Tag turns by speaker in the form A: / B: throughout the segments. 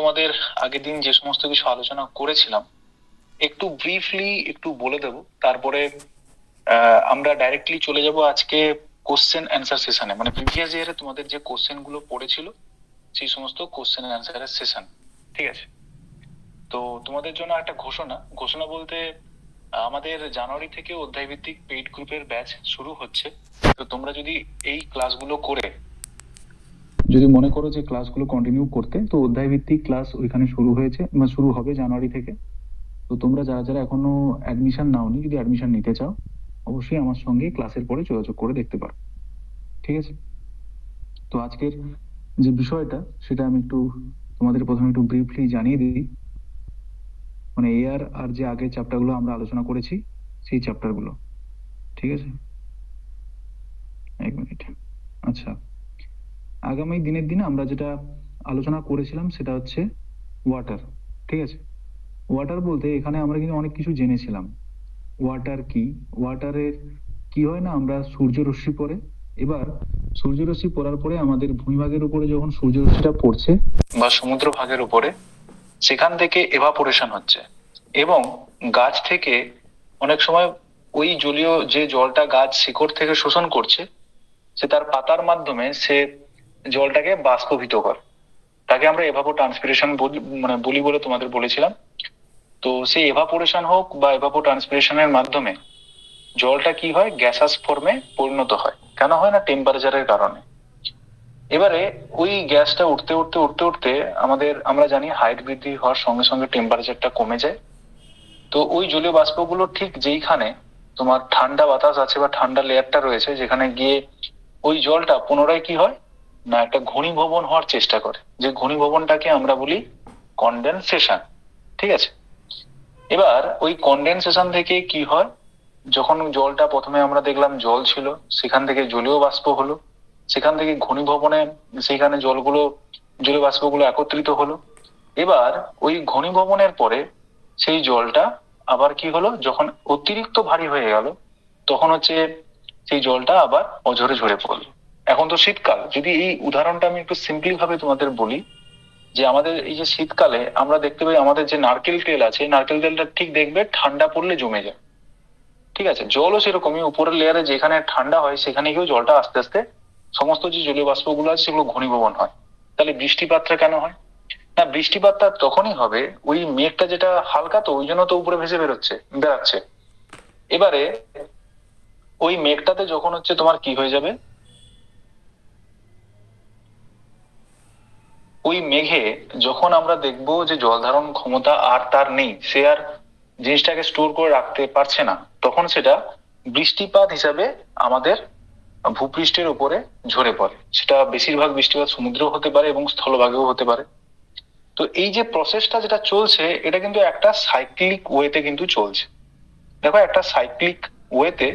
A: তোমাদের আগের দিন যে সমস্ত কিছু আলোচনা করেছিলাম একটু ব্রিফলি একটু বলে দেব, তারপরে আমরা ডাইরেক্টলি চলে যাব আজকে কোশ্চেন অ্যান্সার সেশনে, মানে প্রিভিয়াস ইয়ারে তোমাদের যে কোশ্চেন গুলো পড়েছিল সেই সমস্ত কোশ্চেন অ্যান্সারের সেশন। ঠিক আছে, তো তোমাদের জন্য একটা ঘোষণা ঘোষণা বলতে আমাদের জানুয়ারি থেকে অধ্যায় ভিত্তিক পেইড গ্রুপের ব্যাচ শুরু হচ্ছে। তো তোমরা যদি এই ক্লাসগুলো করে যদি মনে করো যে ক্লাসগুলো কন্টিনিউ করতে, তো অধ্যায় ভিত্তিক ক্লাস ওইখানে শুরু হয়েছে বা শুরু হবে জানুয়ারি থেকে। তো তোমরা যারা যারা এখনো অ্যাডমিশন নাওনি, যদি অ্যাডমিশন নিতে চাও অবশ্যই আমার সঙ্গে ক্লাসের পরে যোগাযোগ করে দেখতে পারো। ঠিক আছে, তো আজকের যে বিষয়টা সেটা আমি একটু তোমাদের প্রথমে একটু ব্রিফলি জানিয়ে দিই। মানে এআর আর যে আগের চ্যাপ্টারগুলো আমরা আলোচনা করেছি সেই চ্যাপ্টারগুলো। ঠিক আছে, এক মিনিট। আচ্ছা, আগামী দিনের দিনে আমরা যেটা আলোচনা করেছিলাম সেটা হচ্ছে ওয়াটার। ঠিক আছে, ওয়াটার বলতে এখানে আমরা কিন্তু অনেক কিছু জেনেছিলাম। ওয়াটার কি, ওয়াটারের কি হয় না, আমরা সূর্যরশ্মি পড়ে, এবার সূর্যরশ্মি পড়ার পরে আমাদের ভূমিভাগের উপরে যখন সূর্যরশ্মিটা পড়ছে বা সমুদ্র ভাগের উপরে, সেখান থেকে এভাপোরেশন হচ্ছে এবং গাছ থেকে অনেক সময় ওই জলীয় যে জলটা গাছ শিকড় থেকে শোষণ করছে, সে তার পাতার মাধ্যমে সে জলটাকে বাষ্পীভূত করে, তাকে আমরা এভাপো ট্রান্সপিরেশন বলি বলে তোমাদের বলেছিলাম। তো সেই এভাপোরেশন হোক বা এভাপো ট্রান্সপিরেশনের মাধ্যমে জলটা কি হয়, গ্যাসাস ফর্মে পরিণত হয়। কেন হয় না, টেম্পারেচারের কারণে। এবারে ওই গ্যাসটা উঠতে উঠতে উঠতে উঠতে আমরা জানি হাইট বৃদ্ধি হওয়ার সঙ্গে সঙ্গে টেম্পারেচারটা কমে যায়। তো ওই জলীয় বাষ্পগুলো ঠিক যেইখানে তোমার ঠান্ডা বাতাস আছে বা ঠান্ডা লেয়ারটা রয়েছে, যেখানে গিয়ে ওই জলটা পুনরায় কি হয় না, একটা ঘনীভবন হওয়ার চেষ্টা করে, যে ঘনীভবনটাকে আমরা বলি কনডেনসেশন। ঠিক আছে, এবার ওই কনডেনসেশন থেকে কি হয়, যখন জলটা প্রথমে আমরা দেখলাম জল ছিল, সেখান থেকে জলীয় বাষ্প হলো, সেখান থেকে ঘনীভবনে সেখানে জলীয় বাষ্পগুলো একত্রিত হলো। এবার ওই ঘনীভবনের পরে সেই জলটা আবার কি হলো, যখন অতিরিক্ত ভারী হয়ে গেল তখন হচ্ছে সেই জলটা আবার অঝরে ঝরে পড়লো। এখন তো শীতকাল, যদি এই উদাহরণটা আমি একটু সিম্পলি ভাবে তোমাদের বলি, যে আমাদের এই যে শীতকালে আমরা দেখতে পাই আমাদের যে নারকেল তেল আছে, নারকেল তেলটা ঠিক দেখবে ঠান্ডা পড়লে জমে যায়। ঠিক আছে, জলও সেরকমই, উপরের লেয়ারে যেখানে ঠান্ডা হয় সেখানে গিয়েও জলটা আস্তে আস্তে সমস্ত যে জলীয় বাষ্পগুলো আছে সেগুলো ঘনীভবন হয়। তাহলে বৃষ্টিপাতটা কেন হয় না, বৃষ্টিপাতটা তখনই হবে ওই মেঘটা যেটা হালকা, তো ওই জন্য তো উপরে ভেসে বেড়াচ্ছে। এবারে ওই মেঘটাতে যখন হচ্ছে তোমার কি হয়ে যাবে, ওই মেঘে যখন আমরা দেখবো যে জল ধারণ ক্ষমতা আর তার নেই, সে আর জিনিসটাকে স্টোর করে রাখতে পারছে না, তখন সেটা বৃষ্টিপাত হিসাবে আমাদের ভূপৃষ্ঠের উপরে ঝরে পড়ে। সেটা বেশিরভাগ বৃষ্টিপাত সমুদ্রেও হতে পারে এবং স্থলভাগেও হতে পারে। তো এই যে প্রসেসটা যেটা চলছে, এটা কিন্তু একটা সাইক্লিক ওয়েতে কিন্তু চলছে। দেখো, একটা সাইক্লিক ওয়েতে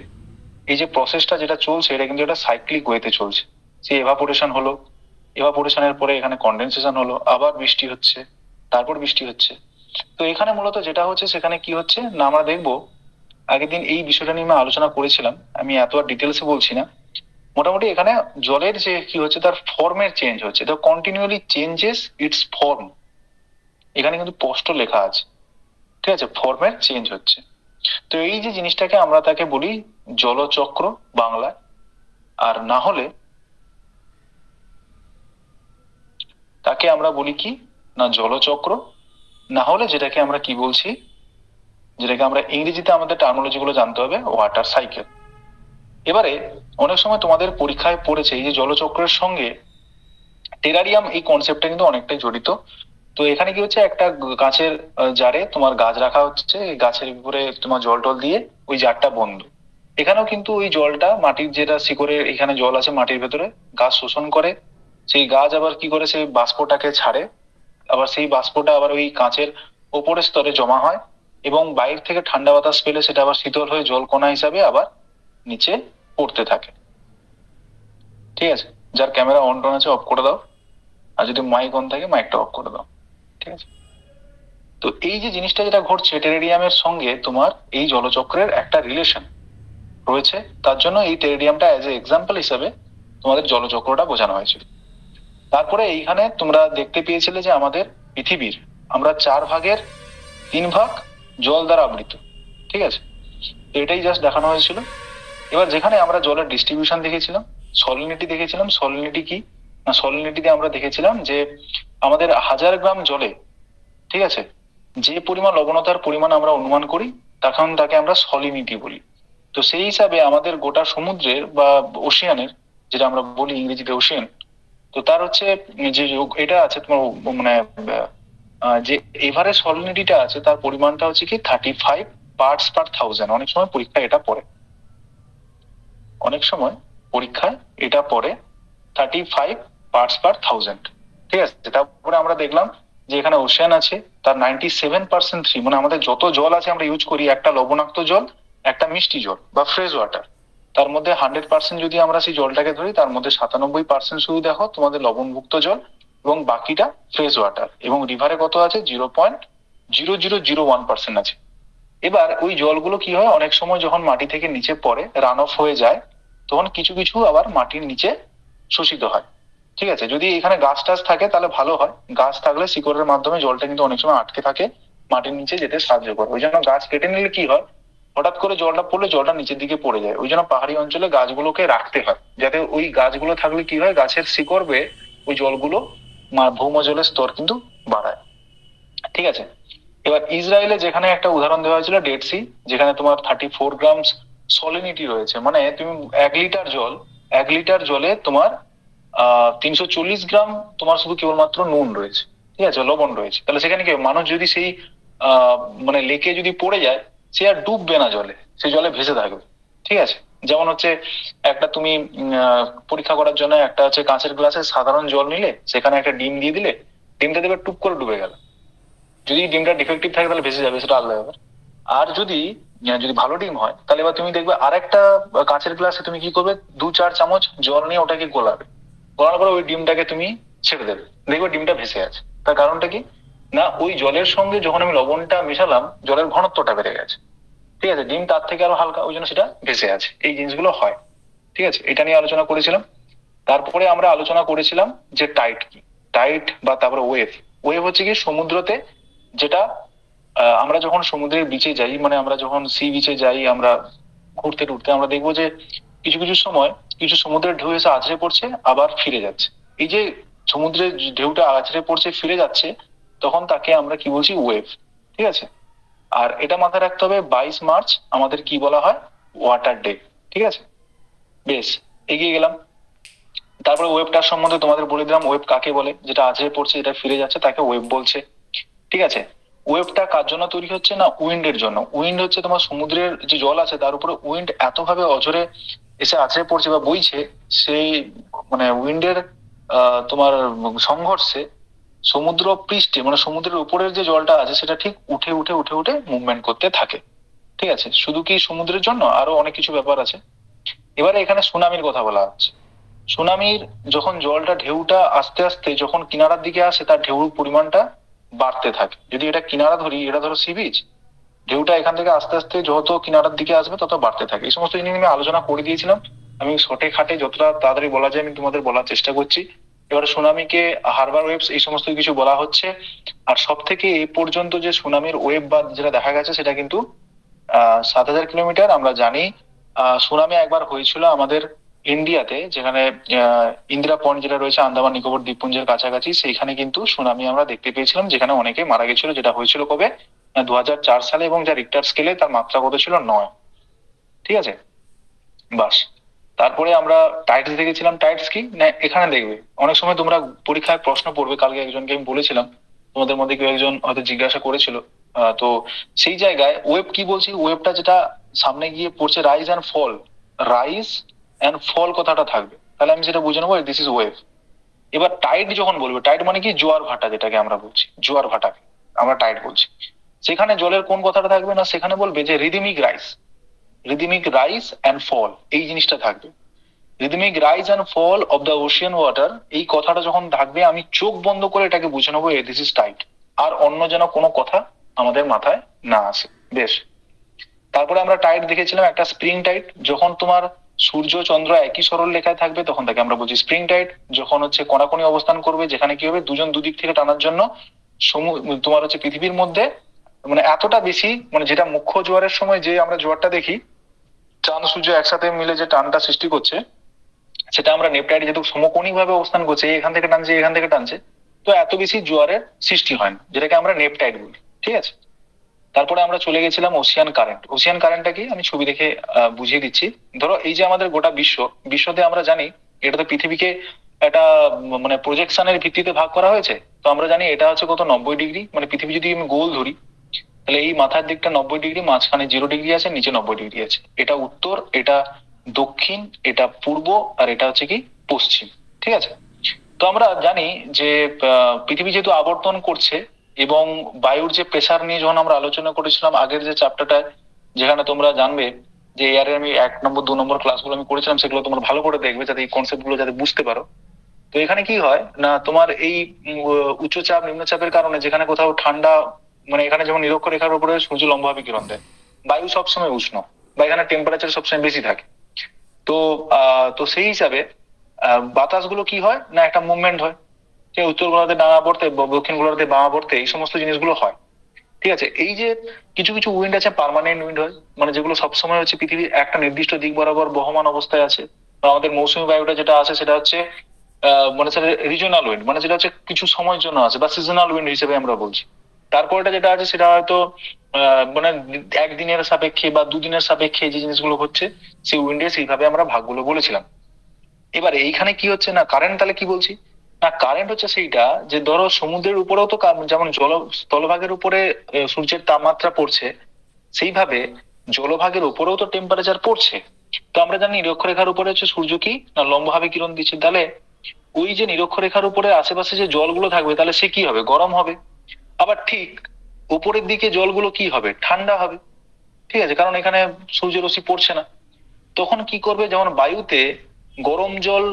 A: এই যে প্রসেসটা যেটা চলছে, এটা কিন্তু একটা সাইক্লিক ওয়েতে চলছে। সে এভাপোরেশন হলো, এভাপোরেশনের পরে এখানে কন্ডেনসেশন হলো, আবার বৃষ্টি হচ্ছে, তারপর বৃষ্টি হচ্ছে। তো এখানে মূলত যেটা হচ্ছে, সেখানে কি হচ্ছে না, আমরা দেখবো আগের দিন এই বিষয়টা নিয়ে আমি আলোচনা করেছিলাম, আমি এত আর ডিটেলসে বলছি না। মোটামুটি এখানে জলের যে কি হচ্ছে, তার ফর্মের চেঞ্জ হচ্ছে, তো কন্টিনিউয়ালি চেঞ্জেস ইটস ফর্ম, এখানে কিন্তু স্পষ্ট লেখা আছে। ঠিক আছে, ফর্মের চেঞ্জ হচ্ছে। তো এই যে জিনিসটাকে আমরা তাকে বলি জলচক্র বাংলায়, আর না হলে তাকে আমরা বলি কি না জলচক্র, না হলে যেটাকে আমরা কি বলছি, যেটাকে আমরা ইংরেজিতে আমাদের টার্মোলজি গুলো জানতে হবে, ওয়াটার সাইকেল। এবারে অনেক সময় তোমাদের পরীক্ষায় পড়েছে এই যে জলচক্রের সঙ্গে টেরারিয়াম, এই কনসেপ্টটা কিন্তু অনেকটাই জড়িত। তো এখানে কি হচ্ছে, একটা গাছের জারে তোমার গাছ রাখা হচ্ছে, এই গাছের উপরে তোমার জল টল দিয়ে ওই জারটা বন্ধ। এখানেও কিন্তু ওই জলটা মাটির যেটা শিকড়ে এখানে জল আছে মাটির ভেতরে, গাছ শোষণ করে, সেই গাছ আবার কি করে সেই বাষ্পটাকে ছাড়ে, আবার সেই বাষ্পটা আবার ওই কাঁচের ওপরের স্তরে জমা হয় এবং বাইরে থেকে ঠান্ডা বাতাস পেলে সেটা আবার শীতল হয়ে জলকণা হিসাবে আবার নিচে পড়তে থাকে। ঠিক আছে, যার ক্যামেরা অন টন আছে অফ করে দাও, আর যদি মাইক অন থাকে মাইকটা অফ করে দাও। ঠিক আছে, তো এই যে জিনিসটা যেটা ঘটছে টেরেডিয়ামের সঙ্গে তোমার এই জলচক্রের একটা রিলেশন রয়েছে, তার জন্য এই টেরেডিয়ামটা অ্যাজ এ এক্সাম্পল হিসেবে তোমাদের জলচক্রটা বোঝানো হয়েছিল। তারপরে এইখানে তোমরা দেখতে পেয়েছিলে যে আমাদের পৃথিবীর আমরা 4/3 জল দ্বারা আবৃত, ঠিক আছে। এটাই জাস্ট দেখানো হয়েছিল। এবার যেখানে আমরা জলের ডিস্ট্রিবিউশন দেখেছিলাম, সলিনিটি দেখেছিলাম। সলিনিটি কি না, সলিনিটিতে আমরা দেখেছিলাম যে আমাদের 1000 গ্রাম জলে, ঠিক আছে, যে পরিমাণ লবণতার পরিমাণ আমরা অনুমান করি তখন তাকে আমরা সলিনিটি বলি। তো সেই হিসাবে আমাদের গোটা সমুদ্রের বা ওশিয়ানের, যেটা আমরা বলি ইংরেজিতে ওশিয়ান, তো তার হচ্ছে যে এটা আছে তোমার মানে যে এভারেজ সলিনিটিটা আছে তার পরিমাণটা হচ্ছে কি 35 parts/1000। অনেক সময় পরীক্ষায় এটা পড়ে, অনেক সময় পরীক্ষায় এটা পড়ে 35 parts/1000, ঠিক আছে। তারপরে আমরা দেখলাম যে এখানে ওশিয়ান আছে, তার 97% মানে আমাদের যত জল আছে আমরা ইউজ করি, একটা লবণাক্ত জল, একটা মিষ্টি জল বা ফ্রেশ ওয়াটার, তার মধ্যে 100% যদি আমরা সেই জলটাকে ধরি তার মধ্যে 97% শুধু দেখো তোমাদের লবণমুক্ত জল এবং বাকিটা ফ্রেশ ওয়াটার। এবং রিভারে কত আছে? 0.0001% আছে। এবার ওই জলগুলো কি হয়, অনেক সময় যখন মাটি থেকে নিচে পড়ে, রান অফ হয়ে যায়, তখন কিছু কিছু আবার মাটির নিচে শোষিত হয়, ঠিক আছে। যদি এখানে গাছ টাছ থাকে তাহলে ভালো হয়, গাছ থাকলে শিকড়ের মাধ্যমে জলটা কিন্তু অনেক সময় আটকে থাকে, মাটির নিচে যেতে সাহায্য করে। ওই জন্য গাছ কেটে নিলে কি হয়, হঠাৎ করে জলটা পড়লে জলটা নিচের দিকে পড়ে যায়। ওই জন্য পাহাড়ি অঞ্চলে গাছগুলোকে রাখতে হয়, যাতে ওই গাছগুলো থাকলে কি হয়, গাছের শিকড় বেয়ে ওই জলগুলো ভৌমজলের স্তর কিন্তু বাড়ায়, ঠিক আছে। এবার ইসরায়েলে যেখানে একটা উদাহরণ দেওয়া হয়েছিল ডেড সি, যেখানে তোমার 34 গ্রাম সলিনিটি রয়েছে, মানে তুমি 1 লিটার জলে তোমার 340 গ্রাম তোমার শুধু কেবলমাত্র নুন রয়েছে, ঠিক আছে, লবণ রয়েছে। তাহলে সেখানে কি মানুষ যদি সেই মানে লেকে যদি পড়ে যায়, সে আর ডুববে না জলে, সে জলে ভেসে থাকবে, ঠিক আছে। যেমন হচ্ছে একটা তুমি পরীক্ষা করার জন্য একটা হচ্ছে কাঁচের গ্লাসে সাধারণ জল নিলে, সেখানে একটা ডিম দিয়ে দিলে, ডিমটা দেখবে টুপ করে ডুবে গেল। যদি ডিমটা ডিফেক্টিভ থাকে তাহলে ভেসে যাবে, সেটা আলাদা ব্যাপার। আর যদি যদি ভালো ডিম হয় তাহলে এবার তুমি দেখবে আরেকটা কাঁচের গ্লাসে তুমি কি করবে, 2-4 চামচ জল নিয়ে ওটাকে গোলাবে, গোলানোর পরে ওই ডিমটাকে তুমি ছেড়ে দেবে, দেখবে ডিমটা ভেসে আছে। তার কারণটা কি না, ওই জলের সঙ্গে যখন আমি লবণটা মেশালাম, জলের ঘনত্বটা বেড়ে গেছে, ঠিক আছে, ডিম তার থেকে আরো হালকা, ওই জন্য সেটা ভেসে আছে। এই জিনিসগুলো হয়, ঠিক আছে। এটা নিয়ে আলোচনা করেছিলাম। তারপরে আমরা আলোচনা করেছিলাম যে টাইড কি, টাইড বা তারপরে ওয়েভ। ওয়েভ হচ্ছে কি সমুদ্রতে যেটা আমরা যখন সমুদ্রের বিচে যাই, মানে আমরা যখন সি বিচে যাই, আমরা ঘুরতে টুরতে, আমরা দেখবো যে কিছু কিছু সময় কিছু সমুদ্রের ঢেউ এসে আছড়ে পড়ছে আবার ফিরে যাচ্ছে। এই যে সমুদ্রের ঢেউটা আছড়ে পড়ছে ফিরে যাচ্ছে, তখন তাকে আমরা কি বলছি, ওয়েভ, ঠিক আছে। আর এটা মাথায় রাখতে হবে, 22 মার্চ আমাদের কি বলা হয়, ওয়াটার ডে, ঠিক আছে। বেশ, এগিয়ে গেলাম। তারপরে ওয়েবটার সম্বন্ধে তোমাদের বলে দিলাম, ওয়েব কাকে বলে, যেটা আছড়ে পড়ছে যেটা ফিরে যাচ্ছে তাকে ওয়েব বলছে, ঠিক আছে। ওয়েবটা কার জন্য তৈরি হচ্ছে না, উইন্ডের জন্য। উইন্ড হচ্ছে তোমার সমুদ্রের যে জল আছে তার উপরে উইন্ড এতভাবে অঝরে এসে আছড়ে পড়ছে বা বইছে, সেই মানে উইন্ডের তোমার সংঘর্ষে সমুদ্র পৃষ্ঠে, মানে সমুদ্রের উপরের যে জলটা আছে সেটা ঠিক উঠে উঠে উঠে উঠে মুভমেন্ট করতে থাকে, ঠিক আছে। শুধু কি সমুদ্রের জন্য, আরো অনেক কিছু ব্যাপার আছে। এবারে এখানে সুনামির কথা বলা হচ্ছে। সুনামির যখন জলটা ঢেউটা আস্তে আস্তে যখন কিনারার দিকে আসে, তার ঢেউর পরিমাণটা বাড়তে থাকে। যদি এটা কিনারা ধরি, এটা ধরো সি বিচ, ঢেউটা এখান থেকে আস্তে আস্তে যত কিনারার দিকে আসবে তত বাড়তে থাকে। এই সমস্ত জিনিস আমি আলোচনা করে দিয়েছিলাম। আমি শর্টে খাটে যতটা তাড়াতাড়ি বলা যায় আমি তোমাদের বলার চেষ্টা করছি। এবারে সুনামিকে হারবার ওয়েভস এই সমস্ত কিছু বলা হচ্ছে। আর সব থেকে এই পর্যন্ত যে সুনামির ওয়েভ বা যেটা দেখা গেছে সেটা কিন্তু 7,000 কিলোমিটার। আমরা জানি সুনামি একবার হয়েছিল আমাদের ইন্ডিয়াতে, যেখানে ইন্দিরা পয়েন্ট যেটা রয়েছে আন্দামান নিকোবর দ্বীপপুঞ্জের কাছাকাছি, সেইখানে কিন্তু সুনামি আমরা দেখতে পেয়েছিলাম, যেখানে অনেকে মারা গেছিল। যেটা হয়েছিল কবে, 2004 সালে, এবং যা রিক্টার স্কেলে তার মাত্রা কত ছিল, 9, ঠিক আছে। বাস, তারপরে আমরা টাইডস দেখেছিলাম। টাইডস কি না, এখানে দেখবে অনেক সময় তোমরা পরীক্ষায় প্রশ্ন পড়বে, কালকে একজনকে আমি বলেছিলাম, তোমাদের মধ্যে কেউ একজন হয়তো জিজ্ঞাসা করেছিল। তো সেই জায়গায় ওয়েব কি বলছি, ওয়েবটা যেটা সামনে গিয়ে পড়ছে rise and fall, rise and fall কথাটা থাকবে, তাহলে আমি সেটা বুঝে নেবো দিস ইজ ওয়েভ। এবার টাইড যখন বলবে, টাইড মানে কি জোয়ার ভাটা, যেটাকে আমরা বলছি জোয়ার ভাটাকে আমরা টাইড বলছি। সেখানে জলের কোন কথাটা থাকবে না, সেখানে বলবে যে rhythmic rise, rhythmic rise and fall, এই জিনিসটা থাকবে। Rhythmic rise and fall of the ocean water, এই কথাটা যখন থাকবে আমি চোখ বন্ধ করে এটাকে বুঝে নেবো দিস ইজ টাইড, আর অন্য যেন কোনো কথা আমাদের মাথায় না আসে। বেশ, তারপরে আমরা টাইড দেখেছিলাম একটা স্প্রিং টাইড। যখন তোমার সূর্য চন্দ্র একই সরল রেখায় থাকবে তখন তাকে আমরা বলছি স্প্রিং টাইড। যখন হচ্ছে কোনাকুনি অবস্থান করবে, যেখানে কি হবে, দুজন দুদিক থেকে টানার জন্য তোমার হচ্ছে পৃথিবীর মধ্যে মানে এতটা বেশি, মানে যেটা মুখ্য জোয়ারের সময় যে আমরা জোয়ারটা দেখি, চাঁদ সূর্য একসাথে মিলে যে টানটা সৃষ্টি করছে, সেটা আমরা নেপটাইড যেহেতু সমকোণী ভাবে অবস্থান করছে, এখান থেকে টানছে এখান থেকে টানছে, তো এত বেশি জোয়ারের সৃষ্টি হয় না, যেটাকে আমরা নেপটাইড বলি। ঠিক আছে, তারপরে আমরা চলে গেছিলাম ওশিয়ান কারেন্ট। ওশিয়ান কারেন্টটা কি আমি ছবি দেখে বুঝিয়ে দিচ্ছি। ধরো এই যে আমাদের গোটা বিশ্বতে আমরা জানি এটা তো পৃথিবীকে একটা মানে প্রজেকশনের ভিত্তিতে ভাগ করা হয়েছে। তো আমরা জানি এটা হচ্ছে কত 90 ডিগ্রি, মানে পৃথিবী যদি আমি গোল ধরি তাহলে এই মাথার দিকটা 90 ডিগ্রি, মাঝখানে 0 ডিগ্রি আছে, নিচে 90 ডিগ্রি আছে। এটা উত্তর, এটা দক্ষিণ, এটা পূর্ব, আর এটা হচ্ছে কি পশ্চিম। ঠিক আছে, তো আমরা জানি যে পৃথিবী যেহেতু আবর্তন করছে এবং বায়ুর যে প্রেসার নিয়ে যখন আমরা আলোচনা করেছিলাম আগের যে চ্যাপ্টারটা, যেখানে তোমরা জানবে যে এয়ারের আমি 1 নম্বর 2 নম্বর ক্লাসগুলো আমি করেছিলাম, সেগুলো তোমরা ভালো করে দেখবে যাতে এই কনসেপ্ট গুলো যাতে বুঝতে পারো। তো এখানে কি হয় না, তোমার এই উচ্চচাপ নিম্নচাপের কারণে যেখানে কোথাও ঠান্ডা, মানে এখানে যেমন নিরক্ষরেখার উপরে সূর্য লম্বভাবে কিরণ দেয়, বায়ু সবসময় উষ্ণ বা এখানে টেম্পারেচার সবসময় বেশি থাকে। তো তো সেই হিসাবে বাতাসগুলো কি হয় না, একটা মুভমেন্ট হয়, যে উত্তর গোলার্ধে ডাঙা পড়তে, দক্ষিণ গোলার্ধে বামা পড়তে, এই সমস্ত জিনিসগুলো হয়। ঠিক আছে, এই যে কিছু কিছু উইন্ড আছে পার্মানেন্ট উইন্ড হয়, মানে যেগুলো সবসময় হচ্ছে পৃথিবীর একটা নির্দিষ্ট দিক বরাবর বহমান অবস্থায় আছে। বা আমাদের মৌসুমী বায়ুটা যেটা আছে সেটা হচ্ছে মানে সেটা রিজনাল উইন্ড, মানে যেটা হচ্ছে কিছু সময়ের জন্য আছে, বা সিজনাল উইন্ড হিসেবে আমরা বলছি। তারপরটা যেটা আছে সেটা হয়তো মানে একদিনের সাপেক্ষে বা দুদিনের সাপেক্ষে যে জিনিসগুলো হচ্ছে, সেই উইন্ডে সেইভাবে আমরা ভাগগুলো বলেছিলাম। এবার এইখানে কি হচ্ছে না, কারেন্ট তাহলে কি বলছি না, কারেন্ট হচ্ছে সেইটা যে ধরো সমুদ্রের উপরেও তো যেমন স্থলভাগের উপরে সূর্যের তাপমাত্রা পড়ছে, সেইভাবে জলভাগের উপরেও তো টেম্পারেচার পড়ছে। তো আমরা জানি নিরক্ষরেখার উপরে হচ্ছে সূর্য কি না লম্বভাবে কিরণ দিচ্ছে, তাহলে ওই যে নিরক্ষরেখার উপরে আশেপাশে যে জলগুলো থাকবে তাহলে সে কি হবে, গরম হবে। আবার ঠিক উপরের দিকে জলগুলো কি হবে, ঠান্ডা হবে। ঠিক আছে, কারণ এখানে সূর্যরশ্মি পড়ছে না। তখন কি করবে, যেমন বায়ুতে গরম জল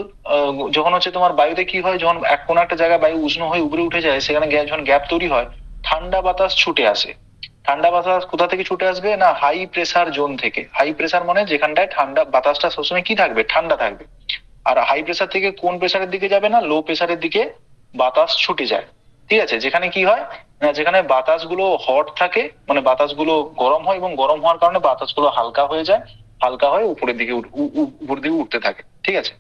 A: যখন হচ্ছে তোমার বায়ুতে কি হয়, যখন কোনো একটা জায়গায় বায়ু উষ্ণ হয়ে উপরে উঠে যায়, সেখানে যখন গ্যাপ তৈরি হয়, ঠান্ডা বাতাস ছুটে আসে। ঠান্ডা বাতাস কোথা থেকে ছুটে আসবে না, হাই প্রেসার জোন থেকে। হাই প্রেসার মানে যেখানটায় ঠান্ডা বাতাসটা সবসময় কি থাকবে, ঠান্ডা থাকবে। আর হাই প্রেসার থেকে কোন প্রেসারের দিকে যাবে না, লো প্রেসারের দিকে বাতাস ছুটে যায়। ঠিক আছে, যেখানে কি হয় না, যেখানে বাতাসগুলো হট থাকে, মানে বাতাসগুলো গরম হয় এবং গরম হওয়ার কারণে বাতাসগুলো হালকা হয়ে যায়, হালকা হয়ে উপরের দিকে উপরের দিকে উঠতে থাকে। ঠিক আছে,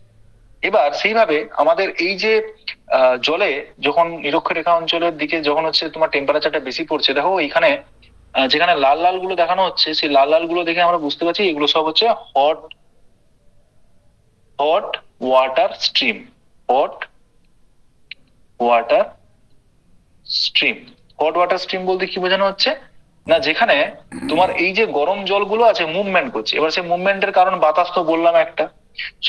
A: এবার সেইভাবে আমাদের এই যে জলে যখন নিরক্ষরেখা অঞ্চলের দিকে যখন হচ্ছে তোমার টেম্পারেচারটা বেশি পড়ছে, দেখো এখানে যেখানে লাল লাল গুলো দেখানো হচ্ছে, সেই লাল লাল গুলো দেখে আমরা বুঝতে পারছি এগুলো সব হচ্ছে hot hot water stream. Hot water stream. Hot water stream বলতে কি বোঝানো হচ্ছে না, যেখানে তোমার এই যে গরম জলগুলো আছে মুভমেন্ট করছে। এবার সেই মুভমেন্টের কারণ বাতাস তো বললাম একটা,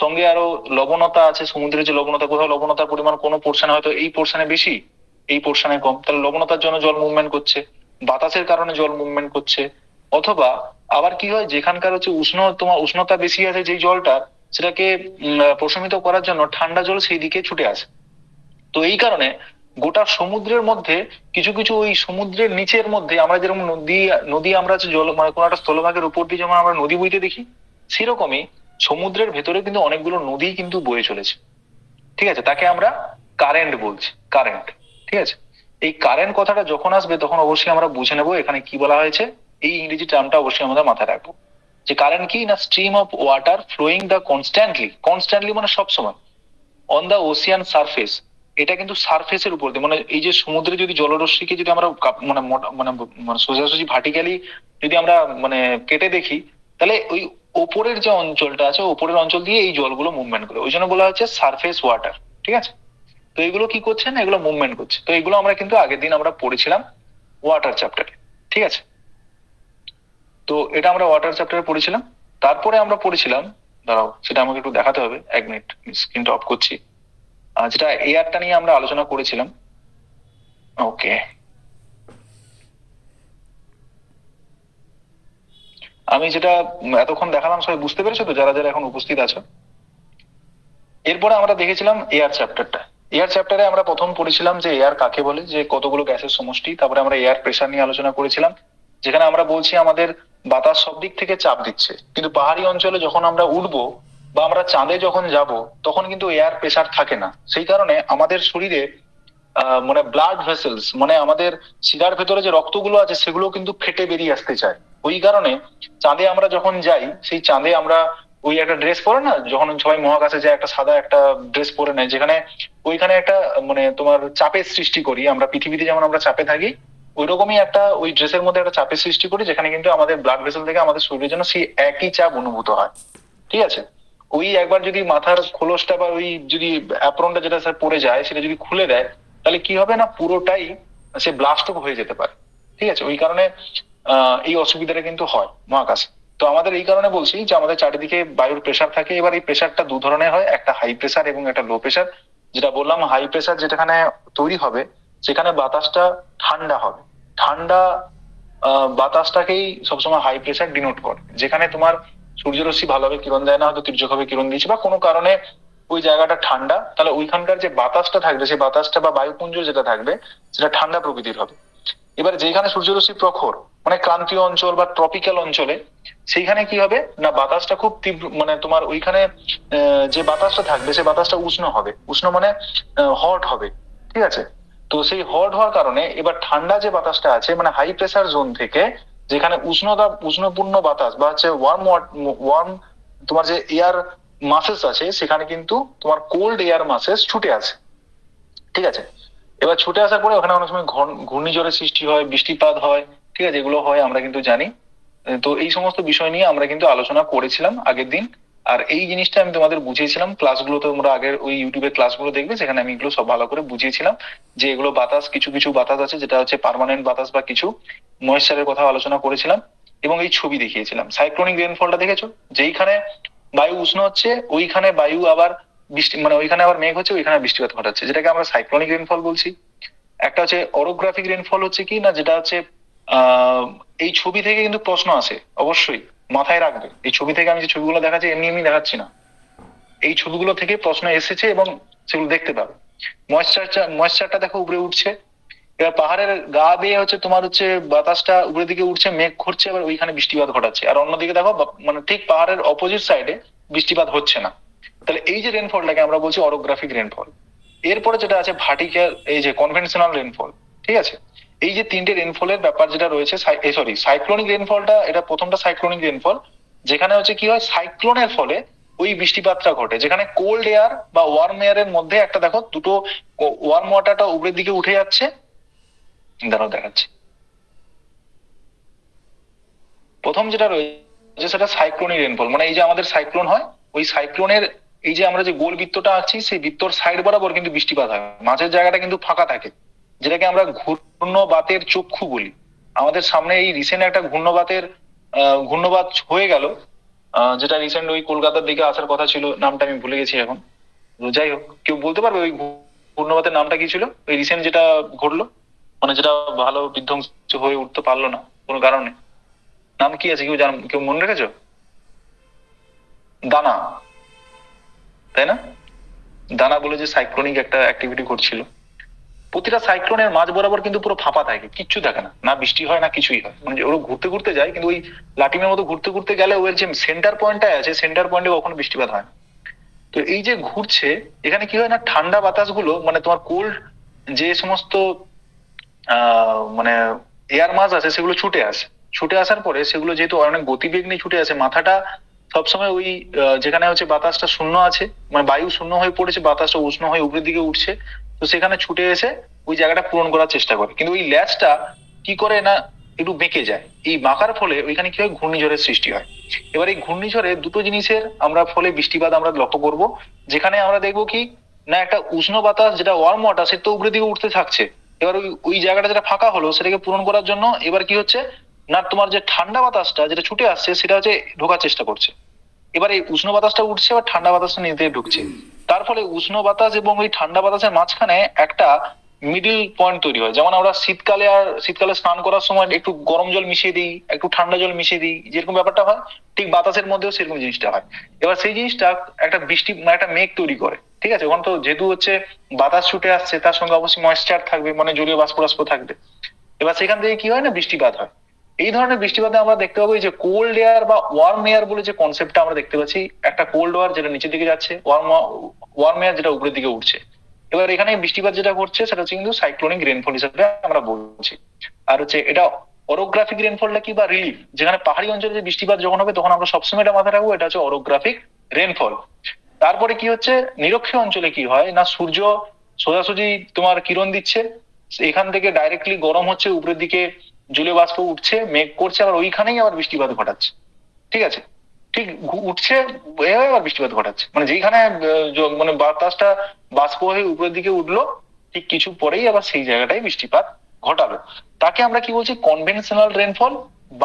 A: সঙ্গে আরো লবণতা আছে, সমুদ্রের যে লবণতা, কোথাও লবণতার পরিমাণ কোনো পোর্শনে হয়তো এই পোর্শনে বেশি, এই পোর্শনে কম, তাহলে লবণতার জন্য জল মুভমেন্ট করছে, বাতাসের কারণে জল মুভমেন্ট করছে। অথবা আবার কি হয়, যেখানকার হচ্ছে তোমার উষ্ণতা বেশি আছে যেই জলটা, সেটাকে প্রশমিত করার জন্য ঠান্ডা জল সেই দিকে ছুটে আসে। তো এই কারণে গোটা সমুদ্রের মধ্যে কিছু কিছু ওই সমুদ্রের নিচের মধ্যে আমরা যেরকম নদী নদী আমরা হচ্ছে জল মানে কোনো একটা স্থলভাগের উপর দিয়ে যেমন আমরা নদী বইতে দেখি, সেরকমই সমুদ্রের ভেতরে কিন্তু অনেকগুলো নদী কিন্তু বয়ে চলেছে। ঠিক আছে, তাকে আমরা কারেন্ট বলছি, কারেন্ট। ঠিক আছে, এই কারেন্ট কথাটা যখন আসবে তখন অবশ্যই আমরা বুঝে নেবো এখানে কি বলা হয়েছে, এই ইংরেজি টার্মটা অবশ্যই আমাদের মাথায় রাখবো। যে কারেন্ট কি না, stream of water flowing the constantly, constantly মানে সবসময়, অন দা ওশিয়ান সারফেস। এটা কিন্তু সারফেসের উপর দিয়ে, মানে এই যে সমুদ্রে যদি জলরশ্মিকে যদি আমরা মানে মানে মানে সোজাসুজি ভার্টিক্যালি যদি আমরা মানে কেটে দেখি, তাহলে ওই ওপরের যে অঞ্চলটা আছে, ওপরের অঞ্চল দিয়ে এই জলগুলো মুভমেন্ট করে, ওই জন্য বলা হচ্ছে সারফেস ওয়াটার। ঠিক আছে, তো এগুলো কি করছে না, এগুলো মুভমেন্ট করছে। তো এগুলো আমরা কিন্তু আগের দিন আমরা পড়েছিলাম ওয়াটার চ্যাপ্টারে। ঠিক আছে, তো এটা আমরা ওয়াটার চ্যাপ্টারে পড়েছিলাম। তারপরে আমরা পড়েছিলাম, দাঁড়াও সেটা আমাকে একটু দেখাতে হবে, 1 মিনিট স্ক্রিনটা অফ করছি। যেটা এয়ারটা নিয়ে আমরা আলোচনা করেছিলাম। ওকে, আমি যেটা এতক্ষণ দেখালাম সবাই বুঝতে পেরেছো তো, যারা যারা এখন উপস্থিত আছো? এরপরে আমরা দেখেছিলাম এয়ার চ্যাপ্টারটা। এয়ার চ্যাপ্টারে আমরা প্রথম পড়েছিলাম যে এয়ার কাকে বলে, যে কতগুলো গ্যাসের সমষ্টি। তারপরে আমরা এয়ার প্রেসার নিয়ে আলোচনা করেছিলাম, যেখানে আমরা বলছি আমাদের বাতাস সব দিক থেকে চাপ দিচ্ছে, কিন্তু পাহাড়ি অঞ্চলে যখন আমরা উঠবো বা আমরা চাঁদে যখন যাব, তখন কিন্তু এয়ার প্রেসার থাকে না। সেই কারণে আমাদের শরীরে মানে ব্লাড ভেসেলস, মানে আমাদের শিরার ভেতরে যে রক্তগুলো আছে সেগুলো কিন্তু ফেটে বেরিয়ে আসতে চায়। ওই কারণে চাঁদে আমরা যখন যাই, সেই চাঁদে আমরা ওই একটা ড্রেস পরে না, যখন সবাই মহাকাশে যায় একটা সাদা একটা ড্রেস পরে নেয়, যেখানে ওইখানে একটা মানে তোমার চাপের সৃষ্টি করি আমরা, পৃথিবীতে যেমন আমরা চাপে থাকি ওই রকমই একটা ওই ড্রেসের মধ্যে একটা চাপের সৃষ্টি করি, যেখানে কিন্তু আমাদের ব্লাড ভেসেল থেকে আমাদের শরীরের জন্য সেই একই চাপ অনুভূত হয়। ঠিক আছে, ওই একবার যদি মাথার খোলসটা বা ওই যদি অ্যাপ্রনটা যেটা স্যার পড়ে যায় সেটা যদি খুলে দেয়, তাহলে কি হবে না পুরোটাই সে ব্লাস্ট হয়ে যেতে পারে। ঠিক আছে, ওই কারণে এই অসুবিধাটা কিন্তু হয় মহাকাশে। তো আমাদের এই কারণে বলছি যে আমাদের চারিদিকে বায়ুর প্রেসার থাকে। এবার এই প্রেসারটা দু ধরনের হয়, একটা হাই প্রেসার এবং একটা লো প্রেসার। যেটা বললাম হাই প্রেসার যেখানে তৈরি হবে সেখানে বাতাসটা ঠান্ডা হবে। ঠান্ডা বাতাসটাকেই সবসময় হাই প্রেসার ডিনোট করে। যেখানে তোমার সূর্যরশ্মি ভালোভাবে কিরণ দেয় না, হয়তো তির্যকভাবে কিরণ দিচ্ছে বা কোনো কারণে ওই জায়গাটা ঠান্ডা, তাহলে ওইখানকার যে বাতাসটা থাকবে সেই বাতাসটা বা বায়ুপুঞ্জ যেটা থাকবে সেটা ঠান্ডা প্রকৃতির হবে। এবার যেখানে সূর্যরশ্মি প্রখর মানে ক্রান্তীয় অঞ্চল বা ট্রপিক্যাল অঞ্চলে, সেইখানে কি হবে না বাতাসটা খুব তীব্র, মানে তোমার ওইখানে যে বাতাসটা থাকবে সেই বাতাসটা উষ্ণ হবে। উষ্ণ মানে হট হবে। ঠিক আছে, তো সেই হট হওয়ার কারণে এবার ঠান্ডা যে বাতাসটা আছে মানে হাই প্রেসার জোন থেকে, যেখানে উষ্ণপূর্ণ বাতাস বা হচ্ছে ওয়ার্ম তোমার যে এয়ার মাসেস আছে, সেখানে কিন্তু তোমার কোল্ড এয়ার মাসেস ছুটে আসে। ঠিক আছে, এবার ছুটে আসার পরে ওখানে অনেক সময় ঘূর্ণিঝড়ের সৃষ্টি হয়, বৃষ্টিপাত হয়। ঠিক আছে, এগুলো হয় আমরা কিন্তু জানি। তো এই সমস্ত বিষয় নিয়ে আমরা কিন্তু আলোচনা করেছিলাম আগের দিন। আর এই জিনিসটা আমি তোমাদের বুঝিয়েছিলাম ক্লাসগুলো, তোমরা আগের ওই ইউটিউবের ক্লাসগুলো দেখবে, সেখানে আমি এগুলো সব ভালো করে বুঝিয়েছিলাম যে এগুলো বাতাস, কিছু কিছু বাতাস আছে যেটা হচ্ছে পার্মানেন্ট বাতাস বা কিছু ময়েশ্চারের কথা আলোচনা করেছিলাম। এবং এই ছবি দেখিয়েছিলাম সাইক্লোনিক রেনফলটা দেখেছো, যেইখানে বায়ু উষ্ণ হচ্ছে ওইখানে বায়ু আবার বৃষ্টি, মানে ওইখানে আবার মেঘ হচ্ছে ওইখানে বৃষ্টিপাত ঘটাচ্ছে, যেটাকে আমরা সাইক্লোনিক রেনফল বলছি। একটা হচ্ছে অরোগ্রাফিক রেনফল, হচ্ছে কি না যেটা হচ্ছে আহ এই ছবি থেকে কিন্তু প্রশ্ন আসে, অবশ্যই মাথায় রাখবে। এই ছবি থেকে আমি যে ছবিগুলো দেখাচ্ছি এমনি এমনি দেখাচ্ছি না, এই ছবিগুলো থেকে প্রশ্ন এসেছে এবং সেগুলো দেখতে পাবে। ময়েশ্চারটা দেখো উপরে উঠছে, এবার পাহাড়ের গা বেয়ে হচ্ছে তোমার হচ্ছে বাতাসটা উপরের দিকে উঠছে, মেঘ ঘুরছে, এবার ওইখানে বৃষ্টিপাত ঘটাচ্ছে। আর অন্যদিকে দেখো মানে ঠিক পাহাড়ের অপোজিট সাইডে বৃষ্টিপাত হচ্ছে না। তাহলে এই যে রেনফলটাকে আমরা বলছি অরোগ্রাফিক রেনফল। এরপরে যেটা আছে ভার্টিক্যাল, এই যে কনভেনশনাল রেনফল। ঠিক আছে, এই যে তিনটে রেনফলের ব্যাপার যেটা রয়েছে, সরি সাইক্লোনিক রেনফলটা, এটা প্রথমটা সাইক্লোনিক রেনফল, যেখানে হচ্ছে কি হয় সাইক্লোনের ফলে ওই বৃষ্টিপাতটা ঘটে, যেখানে কোল্ড এয়ার বা ওয়ার্ম এয়ারের মধ্যে একটা দেখো দুটো ওয়ার্ম ওয়াটারটা উপরের দিকে উঠে যাচ্ছে। দাঁড়াও দেখাচ্ছি। প্রথম যেটা রয়েছে সেটা সাইক্লোনিক রেনফল, মানে এই যে আমাদের সাইক্লোন হয়, ওই সাইক্লোনের এই যে আমরা যে গোল বৃত্তটা আছি সেই বৃত্তর সাইড বরাবর কিন্তু বৃষ্টিপাত হয়, মাঝের জায়গাটা কিন্তু ফাঁকা থাকে, যেটাকে আমরা ঘূর্ণবাতের চক্ষু বলি। আমাদের সামনে এই রিসেন্ট একটা ঘূর্ণবাত হয়ে গেল, যেটা রিসেন্ট ওই কলকাতার দিকে আসার কথা ছিল, নামটা আমি ভুলে গেছি এখন। তো যাই হোক, কেউ বলতে পারবে ওই ঘূর্ণবাতের নামটা কি ছিল, ওই রিসেন্ট যেটা ঘটলো, মানে যেটা ভালো বিধ্বংস হয়ে উঠতে পারলো না কোনো কারণে? নাম কি আছে, কেউ মনে রেখেছো? দানা, তাই না? দানা বলে যে সাইক্লোনিক একটা অ্যাক্টিভিটি ঘটছিল। প্রতিটা সাইক্লোনের মাঝ বরাবর কিন্তু পুরো ফাঁপা থাকে, কিচ্ছু থাকে না, না বৃষ্টি হয় না কিছুই হয়, মানে ওরা ঘুরতে ঘুরতে যায় কিন্তু ওই লাটিমের মতো ঘুরতে ঘুরতে গেলে ওর যে সেন্টার পয়েন্টটা আছে সেন্টার পয়েন্টে কখনো বৃষ্টিপাত হয় না। তো এই যে ঘুরছে, এখানে কি হয় না ঠান্ডা বাতাসগুলো মানে তোমার কোল্ড যে সমস্ত মানে এয়ার মাস আছে সেগুলো ছুটে আসে। ছুটে আসার পরে সেগুলো যেহেতু অনেক গতিবেগ নিয়ে ছুটে আসে, মাথাটা সবসময় ওই যেখানে হচ্ছে বাতাসটা শূন্য আছে, মানে বায়ু শূন্য হয়ে পড়েছে, বাতাসটা উষ্ণ হয়ে উপরের দিকে উঠছে, তো সেখানে ছুটে এসে ওই জায়গাটা পূরণ করার চেষ্টা করে। কিন্তু ওই ল্যাজটা কি করে না একটু বেঁকে যায়, এই বাঁকার ফলে ওইখানে কি হয় ঘূর্ণিঝড়ের সৃষ্টি হয়। এবার এই ঘূর্ণিঝড়ে দুটো জিনিসের আমরা ফলে বৃষ্টিপাত আমরা লক্ষ্য করব। যেখানে আমরা দেখবো কি না একটা উষ্ণ বাতাস যেটা ওয়ার্ম ওয়াটার সে তো উপরের দিকে উঠতে থাকছে, এবার ওই ওই জায়গাটা যেটা ফাঁকা হলো সেটাকে পূরণ করার জন্য এবার কি হচ্ছে না তোমার যে ঠান্ডা বাতাসটা যেটা ছুটে আসছে সেটা হচ্ছে ঢোকার চেষ্টা করছে। এবার এই উষ্ণ বাতাসটা উঠছে আর ঠান্ডা বাতাসটা নিচ দিয়ে ঢুকছে, তার ফলে উষ্ণ বাতাস এবং ওই ঠান্ডা বাতাসের মাঝখানে একটা মিডিল পয়েন্ট তৈরি হয়। যেমন আমরা শীতকালে স্নান করার সময় একটু গরম জল মিশিয়ে দিই, একটু ঠান্ডা জল মিশিয়ে দিই, যেরকম ব্যাপারটা হয় ঠিক বাতাসের মধ্যেও সেরকম জিনিসটা হয়। এবার সেই জিনিসটা একটা বৃষ্টি মানে একটা মেঘ তৈরি করে। ঠিক আছে, ওখানে তো যেহেতু হচ্ছে বাতাস ছুটে আসছে তার সঙ্গে অবশ্যই ময়েশ্চার থাকবে, মানে জলীয় বাষ্প থাকবে। এবার সেখান থেকে কি হয় না বৃষ্টিপাত হয়। এই ধরনের বৃষ্টিপাতে আমরা দেখতে পাবো যে কোল্ড এয়ার বা ওয়ার্ম এয়ার বলে যে কনসেপ্টটা আমরা দেখতে পাচ্ছি, একটা কোল্ড ওয়ার যেটা নিচের দিকে যাচ্ছে, ওয়ার্ম এয়ার যেটা উপরের দিকে উঠছে। এবার এখানে বৃষ্টিপাত যেটা ঘটছে সেটা হচ্ছে কিন্তু সাইক্লোনিক রেনফল হিসেবে আমরা বলছি। আর হচ্ছে এটা অরোগ্রাফিক রেনফলটা কি বা রিলিফ, যেখানে পাহাড়ি অঞ্চলে যে বৃষ্টিপাত যখন হবে তখন আমরা সবসময় এটা মাথায় রাখবো, এটা হচ্ছে অরোগ্রাফিক রেনফল। তারপরে কি হচ্ছে নিরক্ষীয় অঞ্চলে কি হয় না, সূর্য সোজাসুজি তোমার কিরণ দিচ্ছে, এখান থেকে ডাইরেক্টলি গরম হচ্ছে, উপরের দিকে জলীয় বাষ্প উঠছে, মেঘ করছে, আবার ওইখানেই আবার বৃষ্টিপাত ঘটাচ্ছে। ঠিক আছে, ঠিক উঠছে আবার বৃষ্টিপাত ঘটাচ্ছে, মানে যেখানে মানে বাতাসটা বাষ্প হয়ে উপরের দিকে উঠলো, ঠিক কিছু পরেই আবার সেই জায়গাটায় বৃষ্টিপাত ঘটালো। তাকে আমরা কি বলছি, কনভেনশনাল রেনফল।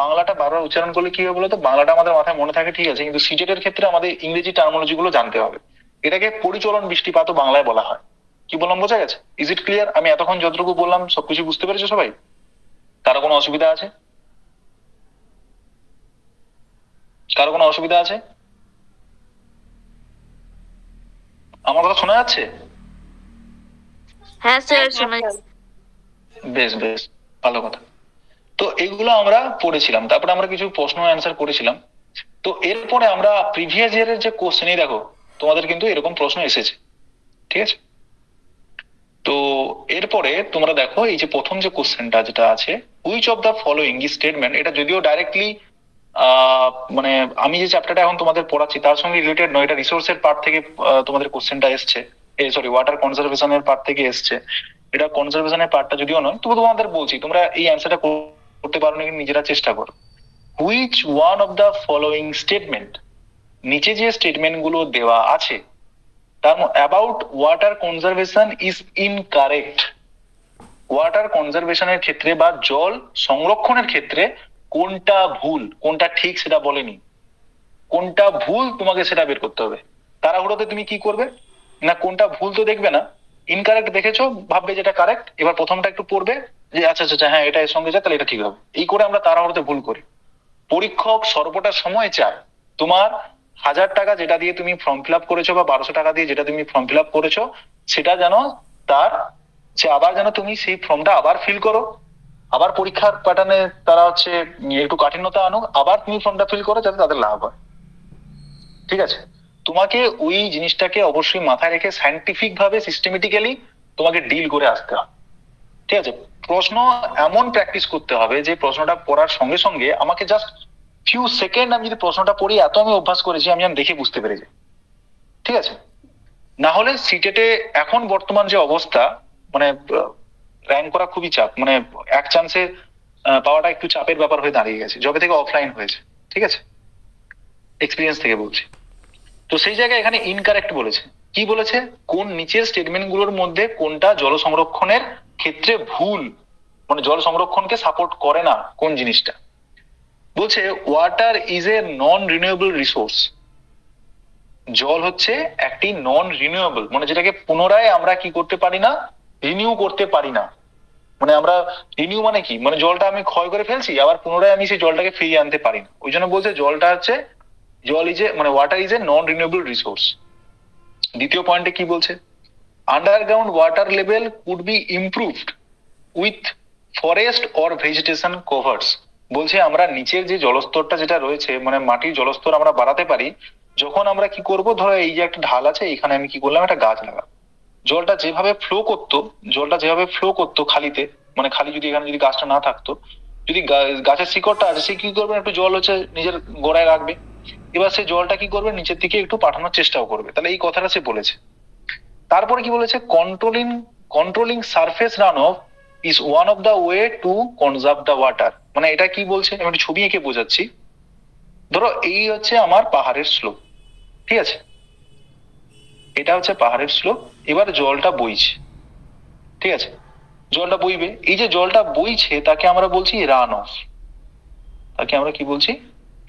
A: বাংলাটা বারবার উচ্চারণ করলে কি হবে বলতো, বাংলাটা আমাদের মাথায় মনে থাকে ঠিক আছে, কিন্তু সিটেট এর ক্ষেত্রে আমাদের ইংরেজি টার্মোলজি গুলো জানতে হবে। এটাকে পরিচলন বৃষ্টিপাতও বাংলায় বলা হয়। কি বললাম বোঝা গেছে? Is it clear? আমি এতক্ষণ যতটুকু বললাম সবকিছু বুঝতে পেরেছো সবাই? কারো কোনো অসুবিধা আছে? কারো কোনো অসুবিধা আছে? আমার কথা শোনা যাচ্ছে?
B: হ্যাঁ স্যার, শোনা যাচ্ছে।
A: বেশ বেশ, ভালো কথা। তো এগুলো আমরা পড়েছিলাম, তারপরে আমরা কিছু প্রশ্ন অ্যান্সার করেছিলাম। তো এরপরে আমরা প্রিভিয়াস ইয়ারের যে কোশ্চেন, এই দেখো তোমাদের কিন্তু এরকম প্রশ্ন এসেছে, ঠিক আছে? তো এরপরে তোমরা দেখো এই যে প্রথম যে কোশ্চেনটা যেটা আছে, which of the following statement, এটা যদিও ডাইরেক্টলি মানে আমি যে চ্যাপ্টারটা এখন তোমাদের পড়াচ্ছি তার সঙ্গে রিলেটেড নয়, এটা রিসোর্সের পার্ট থেকে তোমাদের কোশ্চেনটা এসছে, সরি ওয়াটার কনজারভেশনের পার্ট থেকে এসছে। এটা কনজারভেশনের পার্টটা যদিও নয়, তবু তোমাদের বলছি তোমরা এই অ্যান্সারটা করতে পারো নাকি নিজেরা চেষ্টা করো। Which one of the following statement, নিচে যে স্টেটমেন্ট গুলো দেওয়া আছে তার about water conservation is incorrect. Water কনজারভেশনের ক্ষেত্রে বা জল সংরক্ষণের ক্ষেত্রে কোনটা ভুল কোনটা ঠিক সেটা বলেনি, কোনটা ভুল তোমাকে সেটা বের করতে হবে। তাড়াহুড়োতে তুমি কি করবে না, কোনটা ভুল তো দেখবে না, ইনকারেক্ট দেখেছো ভাববে যেটা কারেক্ট, এবার প্রথমটা একটু পড়বে যে আচ্ছা আচ্ছা হ্যাঁ এটা এর সঙ্গে যায় তাহলে এটা ঠিক হবে, এই করে আমরা তাড়াহুড়োতে ভুল করি। পরীক্ষক সর্বটা সময় চায় তোমার 1000 টাকা যেটা দিয়ে তুমি ফর্ম ফিল আপ করেছো বা 1200 টাকা দিয়ে যেটা তুমি ফর্ম ফিল আপ করেছো, সেটা যেন তার সে আবার যেন তুমি সেই ফর্মটা আবার ফিল করো, আবার পরীক্ষার প্যাটার্নে তারা হচ্ছে একটু কাঠিন্যতা আনুক, আবার তুমি ফর্মটা ফিল করো যাতে তাদের লাভ হয়। ঠিক আছে, তোমাকে ওই জিনিসটাকে অবশ্যই মাথায় রেখে সায়েন্টিফিক ভাবে সিস্টেমেটিক্যালি তোমাকে ডিল করে আসতে হবে। ঠিক আছে, প্রশ্ন এমন প্র্যাকটিস করতে হবে যে প্রশ্নটা পড়ার সঙ্গে সঙ্গে আমাকে জাস্ট ফিউ সেকেন্ড আমি যদি প্রশ্নটা পড়ি, এত আমি অভ্যাস করেছি আমি যেন দেখে বুঝতে পেরে যাই। ঠিক আছে, না হলে সিটেটে এখন বর্তমান যে অবস্থা, মানে র্যাঙ্ক করা খুবই চাপ, মানে এক চান্সে পাওয়াটা একটু চাপের ব্যাপার হয়ে দাঁড়িয়ে গেছে যবে থেকে অফলাইন হয়েছে। ঠিক আছে, এক্সপিরিয়েন্স থেকে বলছি। তো সেই জায়গায় এখানে ইনকারেক্ট বলেছে, কি বলেছে, কোন নিচের স্টেটমেন্ট গুলোর মধ্যে কোনটা জল সংরক্ষণের ক্ষেত্রে ভুল, মানে জল সংরক্ষণকে সাপোর্ট করে না কোন জিনিসটা। বলছে water is a non renewable resource. জল হচ্ছে একটি নন রিনিউয়েবল, মানে যেটাকে পুনরায় আমরা কি করতে পারি না, রিনিউ করতে পারি না। মানে আমরা রিনিউ মানে কি, মানে জলটা আমি ক্ষয় করে ফেলছি আবার পুনরায় আমি সেই জলটাকে ফিরিয়ে আনতে পারি না, ওই জন্য বলছে জলটা হচ্ছে জল ইজ এ মানে water is a non renewable resource. দ্বিতীয় পয়েন্টে কি বলছে, underground water level could be improved with forest or vegetation covers. বলছে আমরা নিচের যে জলস্তরটা যেটা রয়েছে, মানে মাটির জলস্তর আমরা বাড়াতে পারি যখন আমরা কি করব, ধরো এই যে একটা ঢাল আছে এখানে আমি কি করলাম একটা গাছ লাগাবো, জলটা যেভাবে ফ্লো করতো খালিতে, মানে খালি যদি এখানে যদি গাছটা না থাকতো, যদি গাছের শিকড়টা আছে সে কি করবে, একটু জল হচ্ছে নিজের গোড়ায় রাখবে, এবার সে জলটা কি করবে নিচের দিকে একটু পাঠানোর চেষ্টাও করবে, তাহলে এই কথাটা সে বলেছে। তারপরে কি বলেছে, controlling surface run of is one of the way to conserve the water. মানে এটা কি বলছে, আমি একটু ছবি এঁকে বোঝাচ্ছি। ধরো এই হচ্ছে আমার পাহাড়ের স্লোপ, ঠিক আছে, এটা হচ্ছে পাহাড়ের স্লোপ, এবার জলটা বইছে, ঠিক আছে, জলটা বইবে, এই যে জলটা বইছে তাকে আমরা বলছি রান অফ, তাকে আমরা কি বলছি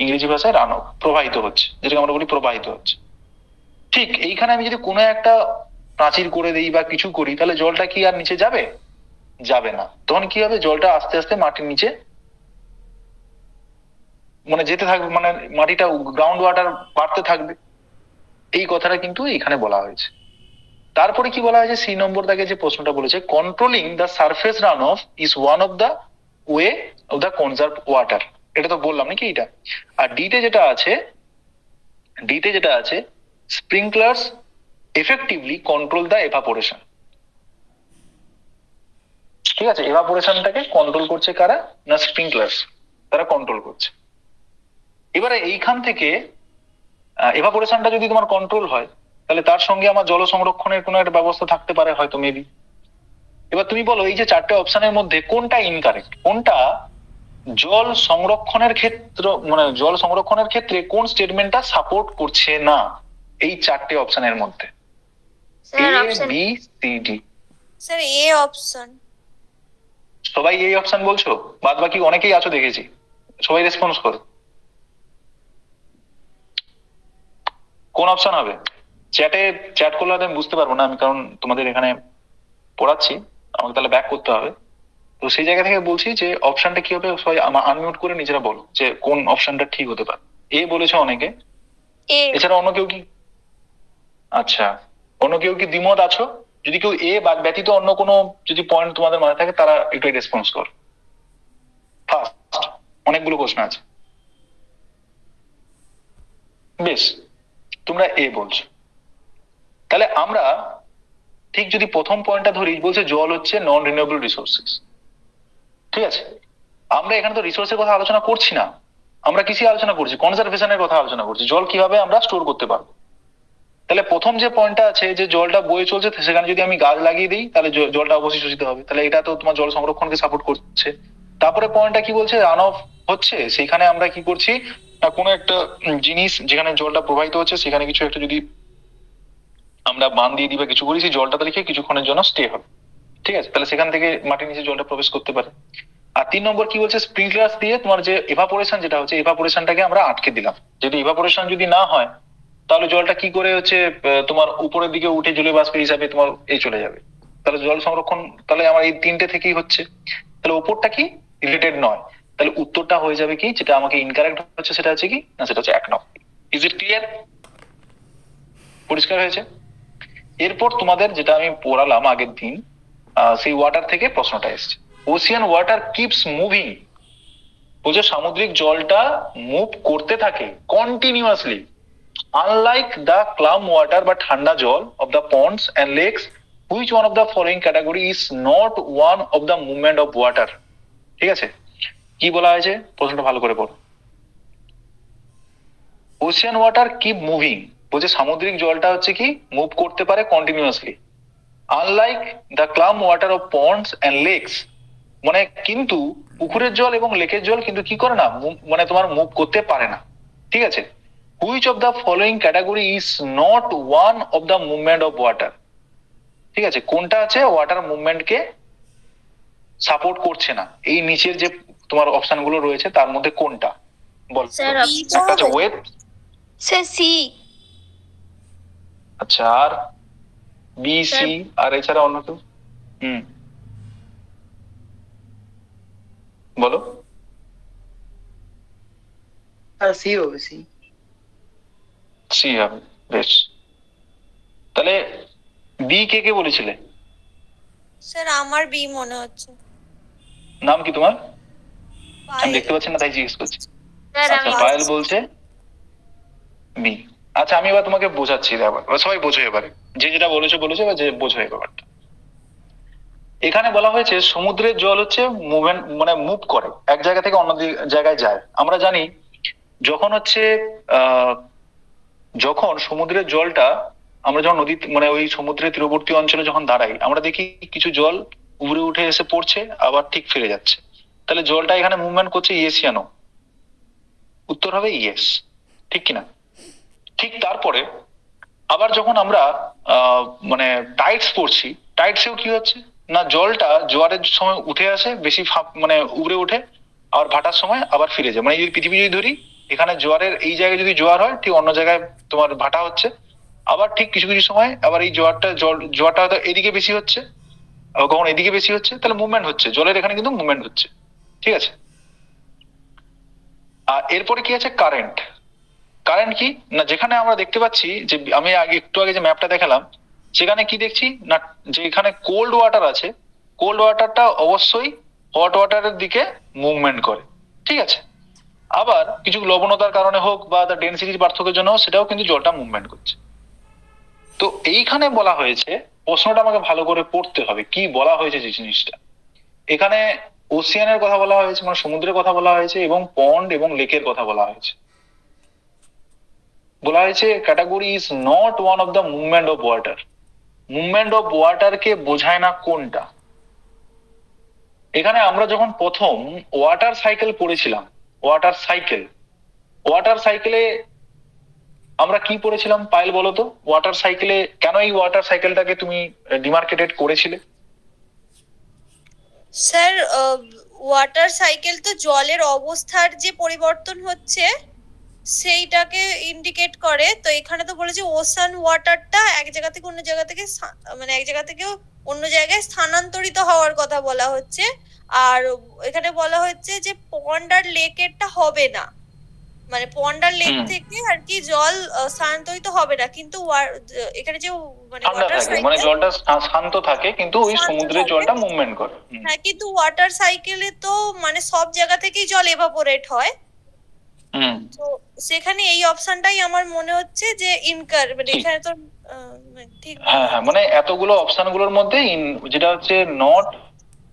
A: ইংরেজি ভাষায় রান অফ, প্রবাহিত হচ্ছে, যেটাকে আমরা বলি প্রবাহিত হচ্ছে। ঠিক এইখানে আমি যদি কোনো একটা প্রাচীর করে দিই বা কিছু করি, তাহলে জলটা কি আর নিচে যাবে? যাবে না। তখন কি হবে, জলটা আস্তে আস্তে মাটির নিচে মানে যেতে থাকবে, মানে মাটিটা গ্রাউন্ড ওয়াটার বাড়তে থাকবে, এই কথাটা কিন্তু এখানে বলা হয়েছে। তারপরে কি বলা হয়েছে, সি নম্বর দাগে যে প্রশ্নটা বলেছে, controlling the surface run of is one of the way of the conserve water. এটা তো বললাম নাকি এটা। আর ডিতে যেটা আছে স্প্রিংকলার্স এফেক্টিভলি কন্ট্রোল দ্য এভাপোরেশন। ঠিক আছে, এভাপোরেশনটাকে কন্ট্রোল করছে কারা? না স্প্রিংকলার্স, তারা কন্ট্রোল করছে। এবারে এইখান থেকে এভাপোরেশনটা যদি তোমার কন্ট্রোল হয়, তাহলে তার সঙ্গে আমার জল সংরক্ষণের কোনো একটা ব্যবস্থা থাকতে পারে হয়তো, মেবি। এবার তুমি বলো এই যে চারটে অপশনের মধ্যে কোনটা ইনকারেক্ট, কোনটা জল সংরক্ষণের ক্ষেত্রে, মানে জল সংরক্ষণের ক্ষেত্রে কোন স্টেটমেন্টটা সাপোর্ট করছে না এই চারটে অপশনের মধ্যে? A, B, C, D.
B: Sir A option.
A: সবাই এই অপশন বলছো? বাদ বাকি অনেকেই আছো দেখেছি, সবাই রেসপন্স করো। কোন অপশন হবে? চ্যাট করলে আমি বুঝতে পারবো না, আমি কারণ তোমাদের এখানে পড়াচ্ছি, আমাকে তাহলে ব্যাক করতে হবে। তো সেই জায়গা থেকে বলছি যে অপশনটা কি হবে, সবাই আনমিউট করে নিজেরা বলো যে কোন অপশনটা ঠিক হতে পারে। এ বলেছে অনেকে, এছাড়া অন্য কেউ কি? আচ্ছা, অন্য কেউ কি দ্বিমত আছো? যদি কেউ এ ব্যতীত অন্য কোনো যদি পয়েন্ট তোমাদের মনে থাকে, তারা একটু রেসপন্স কর। ফার্স্ট, অনেকগুলো প্রশ্ন আছে। বেশ, তোমরা এ বলছো। তাহলে আমরা ঠিক যদি প্রথম পয়েন্টটা ধরি, বলছে জল হচ্ছে নন রিনিউয়েবল রিসোর্সেস। ঠিক আছে, আমরা এখানে তো রিসোর্সের কথা আলোচনা করছি না, আমরা কিসে আলোচনা করছি? কনজারভেশনের কথা আলোচনা করছি, জল কিভাবে আমরা স্টোর করতে পারবো। তাহলে প্রথম যে পয়েন্টটা আছে যে জলটা বয়ে চলছে, সেখানে যদি আমি গাছ লাগিয়ে দিই তাহলে জলটা অবশ্যই শোষিত হবে, তাহলে এটা তো তোমার জল সংরক্ষণকে সাপোর্ট করছে। তারপরে পয়েন্টটা কি বলছে? রান অফ হচ্ছে, সেখানে আমরা কি করছি না, কোনো একটা জিনিস যেখানে জলটা প্রবাহিত হচ্ছে সেখানে কিছু একটা যদি আমরা বাঁধ দিয়ে দিই বা কিছু করি, সেই জলটা তাহলে কিছুক্ষণের জন্য স্টে হবে। ঠিক আছে, তাহলে সেখান থেকে মাটির নিচে জলটা প্রবেশ করতে পারে। আর 3 নম্বর কি বলছে? স্প্রিংকলার্স দিয়ে তোমার যে এভাপোরেশন যেটা হচ্ছে, এভাপোরেশনটাকে আমরা আটকে দিলাম। যদি এভাপোরেশন যদি না হয়, তাহলে জলটা কি করে হচ্ছে তোমার উপরের দিকে উঠে জলীয় বাষ্প হিসাবে তোমার এই চলে যাবে। তাহলে জল সংরক্ষণ তাহলে আমার এই তিনটে থেকেই হচ্ছে, তাহলে উপরটা কি রিলেটেড নয়। তাহলে উত্তরটা হয়ে যাবে কি, যেটা আমাকে ইনকারেক্ট হচ্ছে সেটা হচ্ছে কি না, সেটা হচ্ছে 1 নম্বর। Is it clear? পরিষ্কার হয়েছে? এরপর তোমাদের যেটা আমি পড়ালাম আগের দিন, সেই ওয়াটার থেকে প্রশ্নটা এসছে। ওশিয়ান ওয়াটার কিপস মুভিং, বলছে সামুদ্রিক জলটা মুভ করতে থাকে continuously, unlike the calm water বা ঠান্ডা জল of the ponds and lakes, which one of the following category is not one of the movement of water. ঠিক আছে, কি বলা হয়েছে প্রশ্নটা ভালো করে পড়ো। ওশিয়ান ওয়াটার কিপ মুভিং, বলছে সামুদ্রিক জলটা হচ্ছে কি মুভ করতে পারে continuously, unlike the calm water of ponds and lakes, মানে কিন্তু পুকুরের জল এবং লেকের জল কিন্তু কি করে না, মানে তোমার মুভ করতে পারে না। ঠিক আছে, which of the following category is not one of the movement of water. ঠিক আছে, কোনটা আছে ওয়াটার মুভমেন্টকে সাপোর্ট করছে না, এই নিচের যে তোমার অপশন গুলো রয়েছে তার মধ্যে কোনটা বল? একটা আছে ওয়েট,
B: স্যার সি।
A: আচ্ছা, আর বি, সি, আর এছাড়া অন্য কেউ? বলো।
C: সি হবে, সি।
A: সি হবে, বেশ। তাহলে বি কে কে বলেছিলে?
B: স্যার আমার বি মনে হচ্ছে।
A: নাম কি তোমার? আমি দেখতে পাচ্ছি না তাই জিজ্ঞেস করছি। আচ্ছা, পায়েল বলছে বি। আচ্ছা, আমি এবার তোমাকে বোঝাচ্ছি, সবাই বোঝো এবারে, যে যেটা বলেছো বা যে বোঝো এই ব্যাপারটা। এখানে বলা হয়েছে সমুদ্রের জল হচ্ছে মুভমেন্ট, মানে মুভ করে, এক জায়গা থেকে অন্য জায়গায় যায়। আমরা জানি যখন হচ্ছে যখন সমুদ্রের জলটা আমরা যখন নদী, মানে ওই সমুদ্রের তীরবর্তী অঞ্চলে যখন দাঁড়াই, আমরা দেখি কিছু জল উপরে উঠে এসে পড়ছে, আবার ঠিক ফিরে যাচ্ছে। তাহলে জলটা এখানে মুভমেন্ট করছে ইয়েসিয়ানো, উত্তর হবে ইয়েস। ঠিক কিনা? ঠিক তারপরে আবার যখন আমরা মানে টাইডস পড়ছি, টাইডসেও কি হচ্ছে না, জলটা জোয়ারের সময় উঠে আসে বেশি, মানে উপরে উঠে, আবার ভাটার সময় আবার ফিরে যায়। মানে এই পৃথিবী যদি ধরি, এখানে জোয়ারের এই জায়গায় যদি জোয়ার হয়, ঠিক অন্য জায়গায় তোমার ভাটা হচ্ছে, আবার ঠিক কিছু কিছু সময় আবার এই জোয়ারটা হয়তো এদিকে বেশি হচ্ছে, আবার কখন এদিকে বেশি হচ্ছে, তাহলে মুভমেন্ট হচ্ছে জলের, এখানে কিন্তু মুভমেন্ট হচ্ছে। ঠিক আছে, আর এরপরে কি আছে কারেন্ট। কারেন্ট কি না, যেখানে আমরা দেখতে পাচ্ছি যে আমি একটু আগে যে ম্যাপটা দেখালাম, সেখানে কি দেখছি না, যে এখানে কোল্ড ওয়াটার আছে, কোল্ড ওয়াটারটা অবশ্যই হট ওয়াটারের দিকে মুভমেন্ট করে। ঠিক আছে, আবার কিছু লবণতার কারণে হোক বা তার ডেনসিটির পার্থক্যের জন্য সেটাও কিন্তু জলটা মুভমেন্ট করছে। তো এইখানে বলা হয়েছে, প্রশ্নটা আমাকে ভালো করে পড়তে হবে কি বলা হয়েছে যে জিনিসটা। এখানে ওশিয়ানের কথা বলা হয়েছে, মানে সমুদ্রের কথা বলা হয়েছে, এবং পন্ড এবং লেকের কথা বলা হয়েছে। বলা হয়েছে category is not one of the movement of water. Movement of water কে বোঝায় না কোনটা? এখানে আমরা যখন প্রথম ওয়াটার সাইকেল পড়েছিলাম, ওয়াটার সাইকেলে আমরা কি পড়েছিলাম পায়েল বলো তো? ওয়াটার সাইকেলে কেন এই ওয়াটার সাইকেলটাকে তুমি ডিমার্কেটেড করেছিলে?
B: স্যার ওয়াটার সাইকেল তো জলের অবস্থার যে পরিবর্তন হচ্ছে সেইটাকে ইন্ডিকেট করে। তো এখানে তো বলেছে ওশান ওয়াটারটা এক জায়গা থেকে অন্য জায়গা থেকে মানে এক জায়গা থেকে অন্য জায়গায় স্থানান্তরিত হওয়ার কথা বলা হচ্ছে। আর এখানে বলা হচ্ছে যে পন্ড আর লেকেরটা হবে না, মানে পন্ড আর লেক থেকে আর কি জল স্থানান্তরিত হবে না, কিন্তু এখানে যে মানে
A: ঠান্ডা
B: ওয়াটার
A: থাকে, মানে
B: সাইকেল
A: জলটা শান্ত থাকে, কিন্তু ওই
B: শান্ত
A: সমুদ্রের
B: থাকে।
A: জলটা মুভমেন্ট করে।
B: হ্যাঁ, কিন্তু ওয়াটার সাইকেলে তো মানে সব জায়গা থেকেই জল এভাপোরেট হয়। তো সেখানে এই অপশনটাই আমার মনে হচ্ছে যে ইনকার, মানে
A: ঠিক।
B: এখানে তো ঠিক
A: হ্যাঁ হ্যাঁ, মানে এতগুলো অপশন গুলোর মধ্যে যেটা হচ্ছে not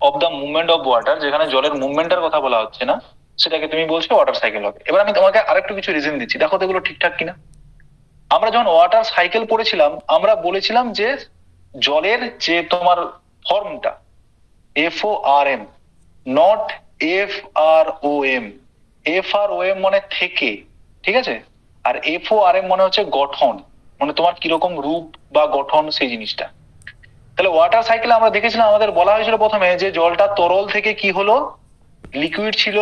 A: of the movement of water, যেখানে জলের মুভমেন্টের কথা বলা হচ্ছে না, সেটাকে তুমি বলছো ওয়াটার সাইকেল হবে। এবার আমি তোমাকে আরেকটু কিছু রিজন দিচ্ছি, দেখো তো এগুলো ঠিকঠাক কিনা। আমরা যখন ওয়াটার সাইকেল পড়েছিলাম, আমরা বলেছিলাম যে জলের যে তোমার ফর্মটা FORM, নট FROM। FROM মানে থেকে, ঠিক আছে, আর FORM মানে হচ্ছে গঠন, মানে তোমার কিরকম রূপ বা গঠন সেই জিনিসটা। তাহলে ওয়াটার সাইকেলে আমরা দেখেছিলাম, আমাদের বলা হয়েছিল প্রথমে যে জলটা তরল থেকে কি হলো, লিকুইড ছিল,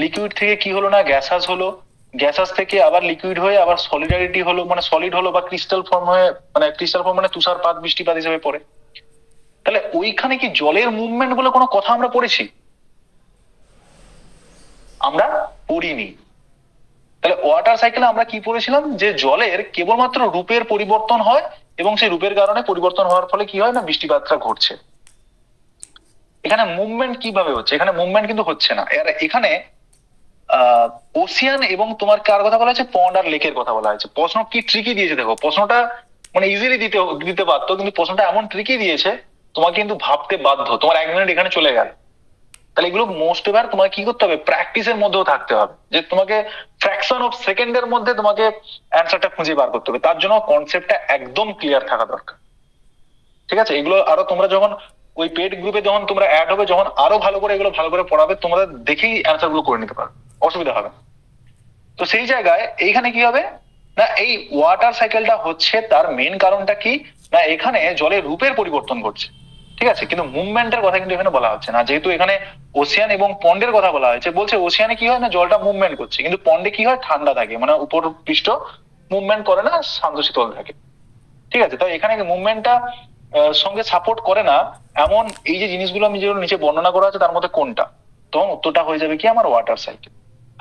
A: লিকুইড থেকে কি হলো না গ্যাসাস হলো, গ্যাসাস থেকে আবার লিকুইড হয়ে আবার সলিডারিটি হলো, মানে সলিড হলো, বা ক্রিস্টাল ফর্ম হয়ে, মানে ক্রিস্টাল ফর্ম মানে তুষারপাত বৃষ্টিপাত হিসেবে পড়ে। তাহলে ওইখানে কি জলের মুভমেন্ট বলে কোনো কথা আমরা পড়েছি? আমরা পড়িনি। তাহলে ওয়াটার সাইকেলে আমরা কি পড়েছিলাম, যে জলের কেবলমাত্র রূপের পরিবর্তন হয়, এবং সেই রূপের কারণে পরিবর্তন হওয়ার ফলে কি হয় না বৃষ্টিপাতটা ঘটছে। এখানে মুভমেন্ট কিভাবে হচ্ছে? এখানে মুভমেন্ট কিন্তু হচ্ছে না। এখানে ওসিয়ান এবং তোমার কার কথা বলা হয়েছে, পন্ড আর লেকের কথা বলা হয়েছে। প্রশ্ন কি ট্রিকি দিয়েছে দেখো, প্রশ্নটা মানে ইজিলি দিতে পারতো, কিন্তু প্রশ্নটা এমন ট্রিকি দিয়েছে তোমাকে কিন্তু ভাবতে বাধ্য। তোমার 1 মিনিট এখানে চলে গেল। তাহলে এগুলো মোস্ট এবার তোমাকে কি করতে হবে, প্র্যাকটিসের মধ্যেও থাকতে হবে, যে তোমাকে ফ্র্যাকশন অফ সেকেন্ডের মধ্যে তোমাকে অ্যান্সারটা খুঁজে বার করতে হবে। তার জন্য কনসেপ্টটা একদম ক্লিয়ার থাকা দরকার, ঠিক আছে? এগুলো আরো তোমরা যখন ওই পেড গ্রুপে যখন তোমরা অ্যাড হবে, যখন আরো ভালো করে এগুলো ভালো করে পড়াবে, তোমরা দেখেই অ্যান্সার গুলো করে নিতে পারবে, অসুবিধা হবে না। তো সেই জায়গায় এইখানে কি হবে না, এই ওয়াটার সাইকেলটা হচ্ছে তার মেন কারণটা কি না, এখানে জলের রূপের পরিবর্তন ঘটছে, ঠিক আছে, কিন্তু মুভমেন্টের কথা কিন্তু এখানে বলা হচ্ছে না। যেহেতু এখানে ওশিয়ান এবং পন্ডের কথা বলা হয়েছে, বলছে ওশিয়ানে কি হয় না জলটা মুভমেন্ট করছে, কিন্তু পন্ডে কি হয় ঠান্ডা থাকে, মানে উপর পৃষ্ঠ মুভমেন্ট করে না, শান্ত শীতল থাকে, ঠিক আছে। তো এখানে মুভমেন্টটা সঙ্গে সাপোর্ট করে না এমন এই যে জিনিসগুলো আমি যেগুলো নিচে বর্ণনা করা আছে তার মধ্যে কোনটা, তখন উত্তরটা হয়ে যাবে কি আমার ওয়াটার সাইকেল।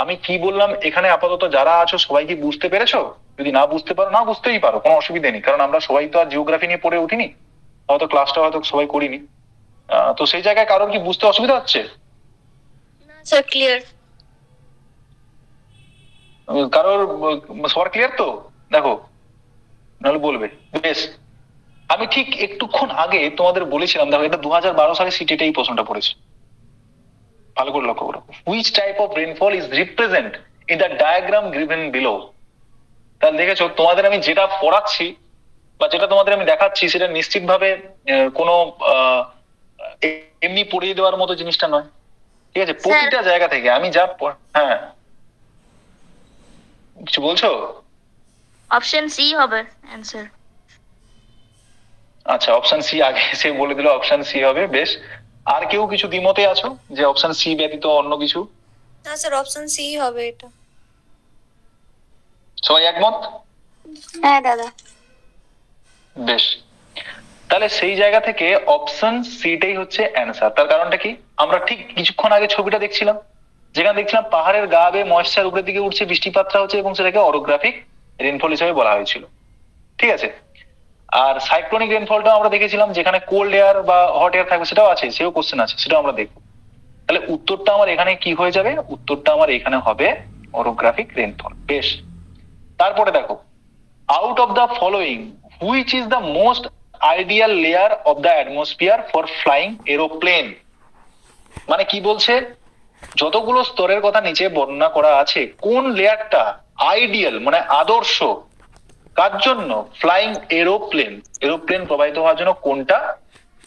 A: আমি কি বললাম এখানে আপাতত যারা আছো সবাই কি বুঝতে পেরেছো? যদি না বুঝতে পারো, না বুঝতেই পারো, কোনো অসুবিধা নেই, কারণ আমরা সবাই তো আর জিওগ্রাফি নিয়ে পড়ে উঠিনি, হয়তো ক্লাসটা হয়তো সবাই করিনি। তো সেই জায়গায় কারোর কি বুঝতে অসুবিধা হচ্ছে?
B: Sir clear.
A: কারোর সবার ক্লিয়ার তো? দেখো নাহলে বলবে। বেশ, আমি ঠিক একটুক্ষণ আগে তোমাদের বলেছিলাম, দেখো এটা 2012 সালে সিটেটে এই প্রশ্নটা পড়েছে, ভালো করে লক্ষ্য করো। Which type of rainfall is represent in the diagram given below? তাহলে দেখেছো তোমাদের আমি যেটা পড়াচ্ছি বা যেটা তোমাদের আমি দেখাচ্ছি, সেটা নিশ্চিতভাবে কোনো এমনি পড়িয়ে দেওয়ার মতো জিনিসটা নয়, ঠিক আছে? প্রতিটা জায়গা থেকে আমি যা হ্যাঁ কিছু বলছো?
D: অপশন সি হবে অ্যানসার।
A: আচ্ছা, অপশন সি আগে সে বলে দিল, অপশন সি হবে। বেশ, আর কেউ কিছু দ্বিমতে আছো যে অপশন সি ব্যতীত অন্য কিছু?
B: না স্যার, অপশন সি হবে এটা।
A: সবাই একমত?
B: হ্যাঁ দাদা।
A: বেশ, তাহলে সেই জায়গা থেকে অপশন সিটাই হচ্ছে অ্যান্সার। তার কারণটা কি, আমরা ঠিক কিছুক্ষণ আগে ছবিটা দেখছিলাম, যেখানে দেখছিলাম পাহাড়ের গা বেয়ে ময়েশ্চার উপরের দিকে উঠছে, বৃষ্টিপাতটা হচ্ছে, এবং সেটাকে অরোগ্রাফিক রেনফল হিসেবে বলা হয়েছিল, ঠিক আছে। আর সাইক্লোনিক রেনফলটাও আমরা দেখেছিলাম, যেখানে কোল্ড এয়ার বা হট এয়ার থাকবে, সেটাও আছে, সেও কোশ্চেন আছে, সেটাও আমরা দেখবো। তাহলে উত্তরটা আমার এখানে কি হয়ে যাবে, উত্তরটা আমার এখানে হবে অরোগ্রাফিক রেনফল। বেশ, তারপরে দেখো, out of the following which is the most ideal layer of the atmosphere for flying aeroplane? মানে কি বলছে, যতগুলো স্তরের কথা নিচে বর্ণনা করা আছে, কোন লেয়ারটা আইডিয়াল মানে আদর্শ কার জন্য, ফ্লাইং এরোপ্লেন প্রবাহিত হওয়ার জন্য কোনটা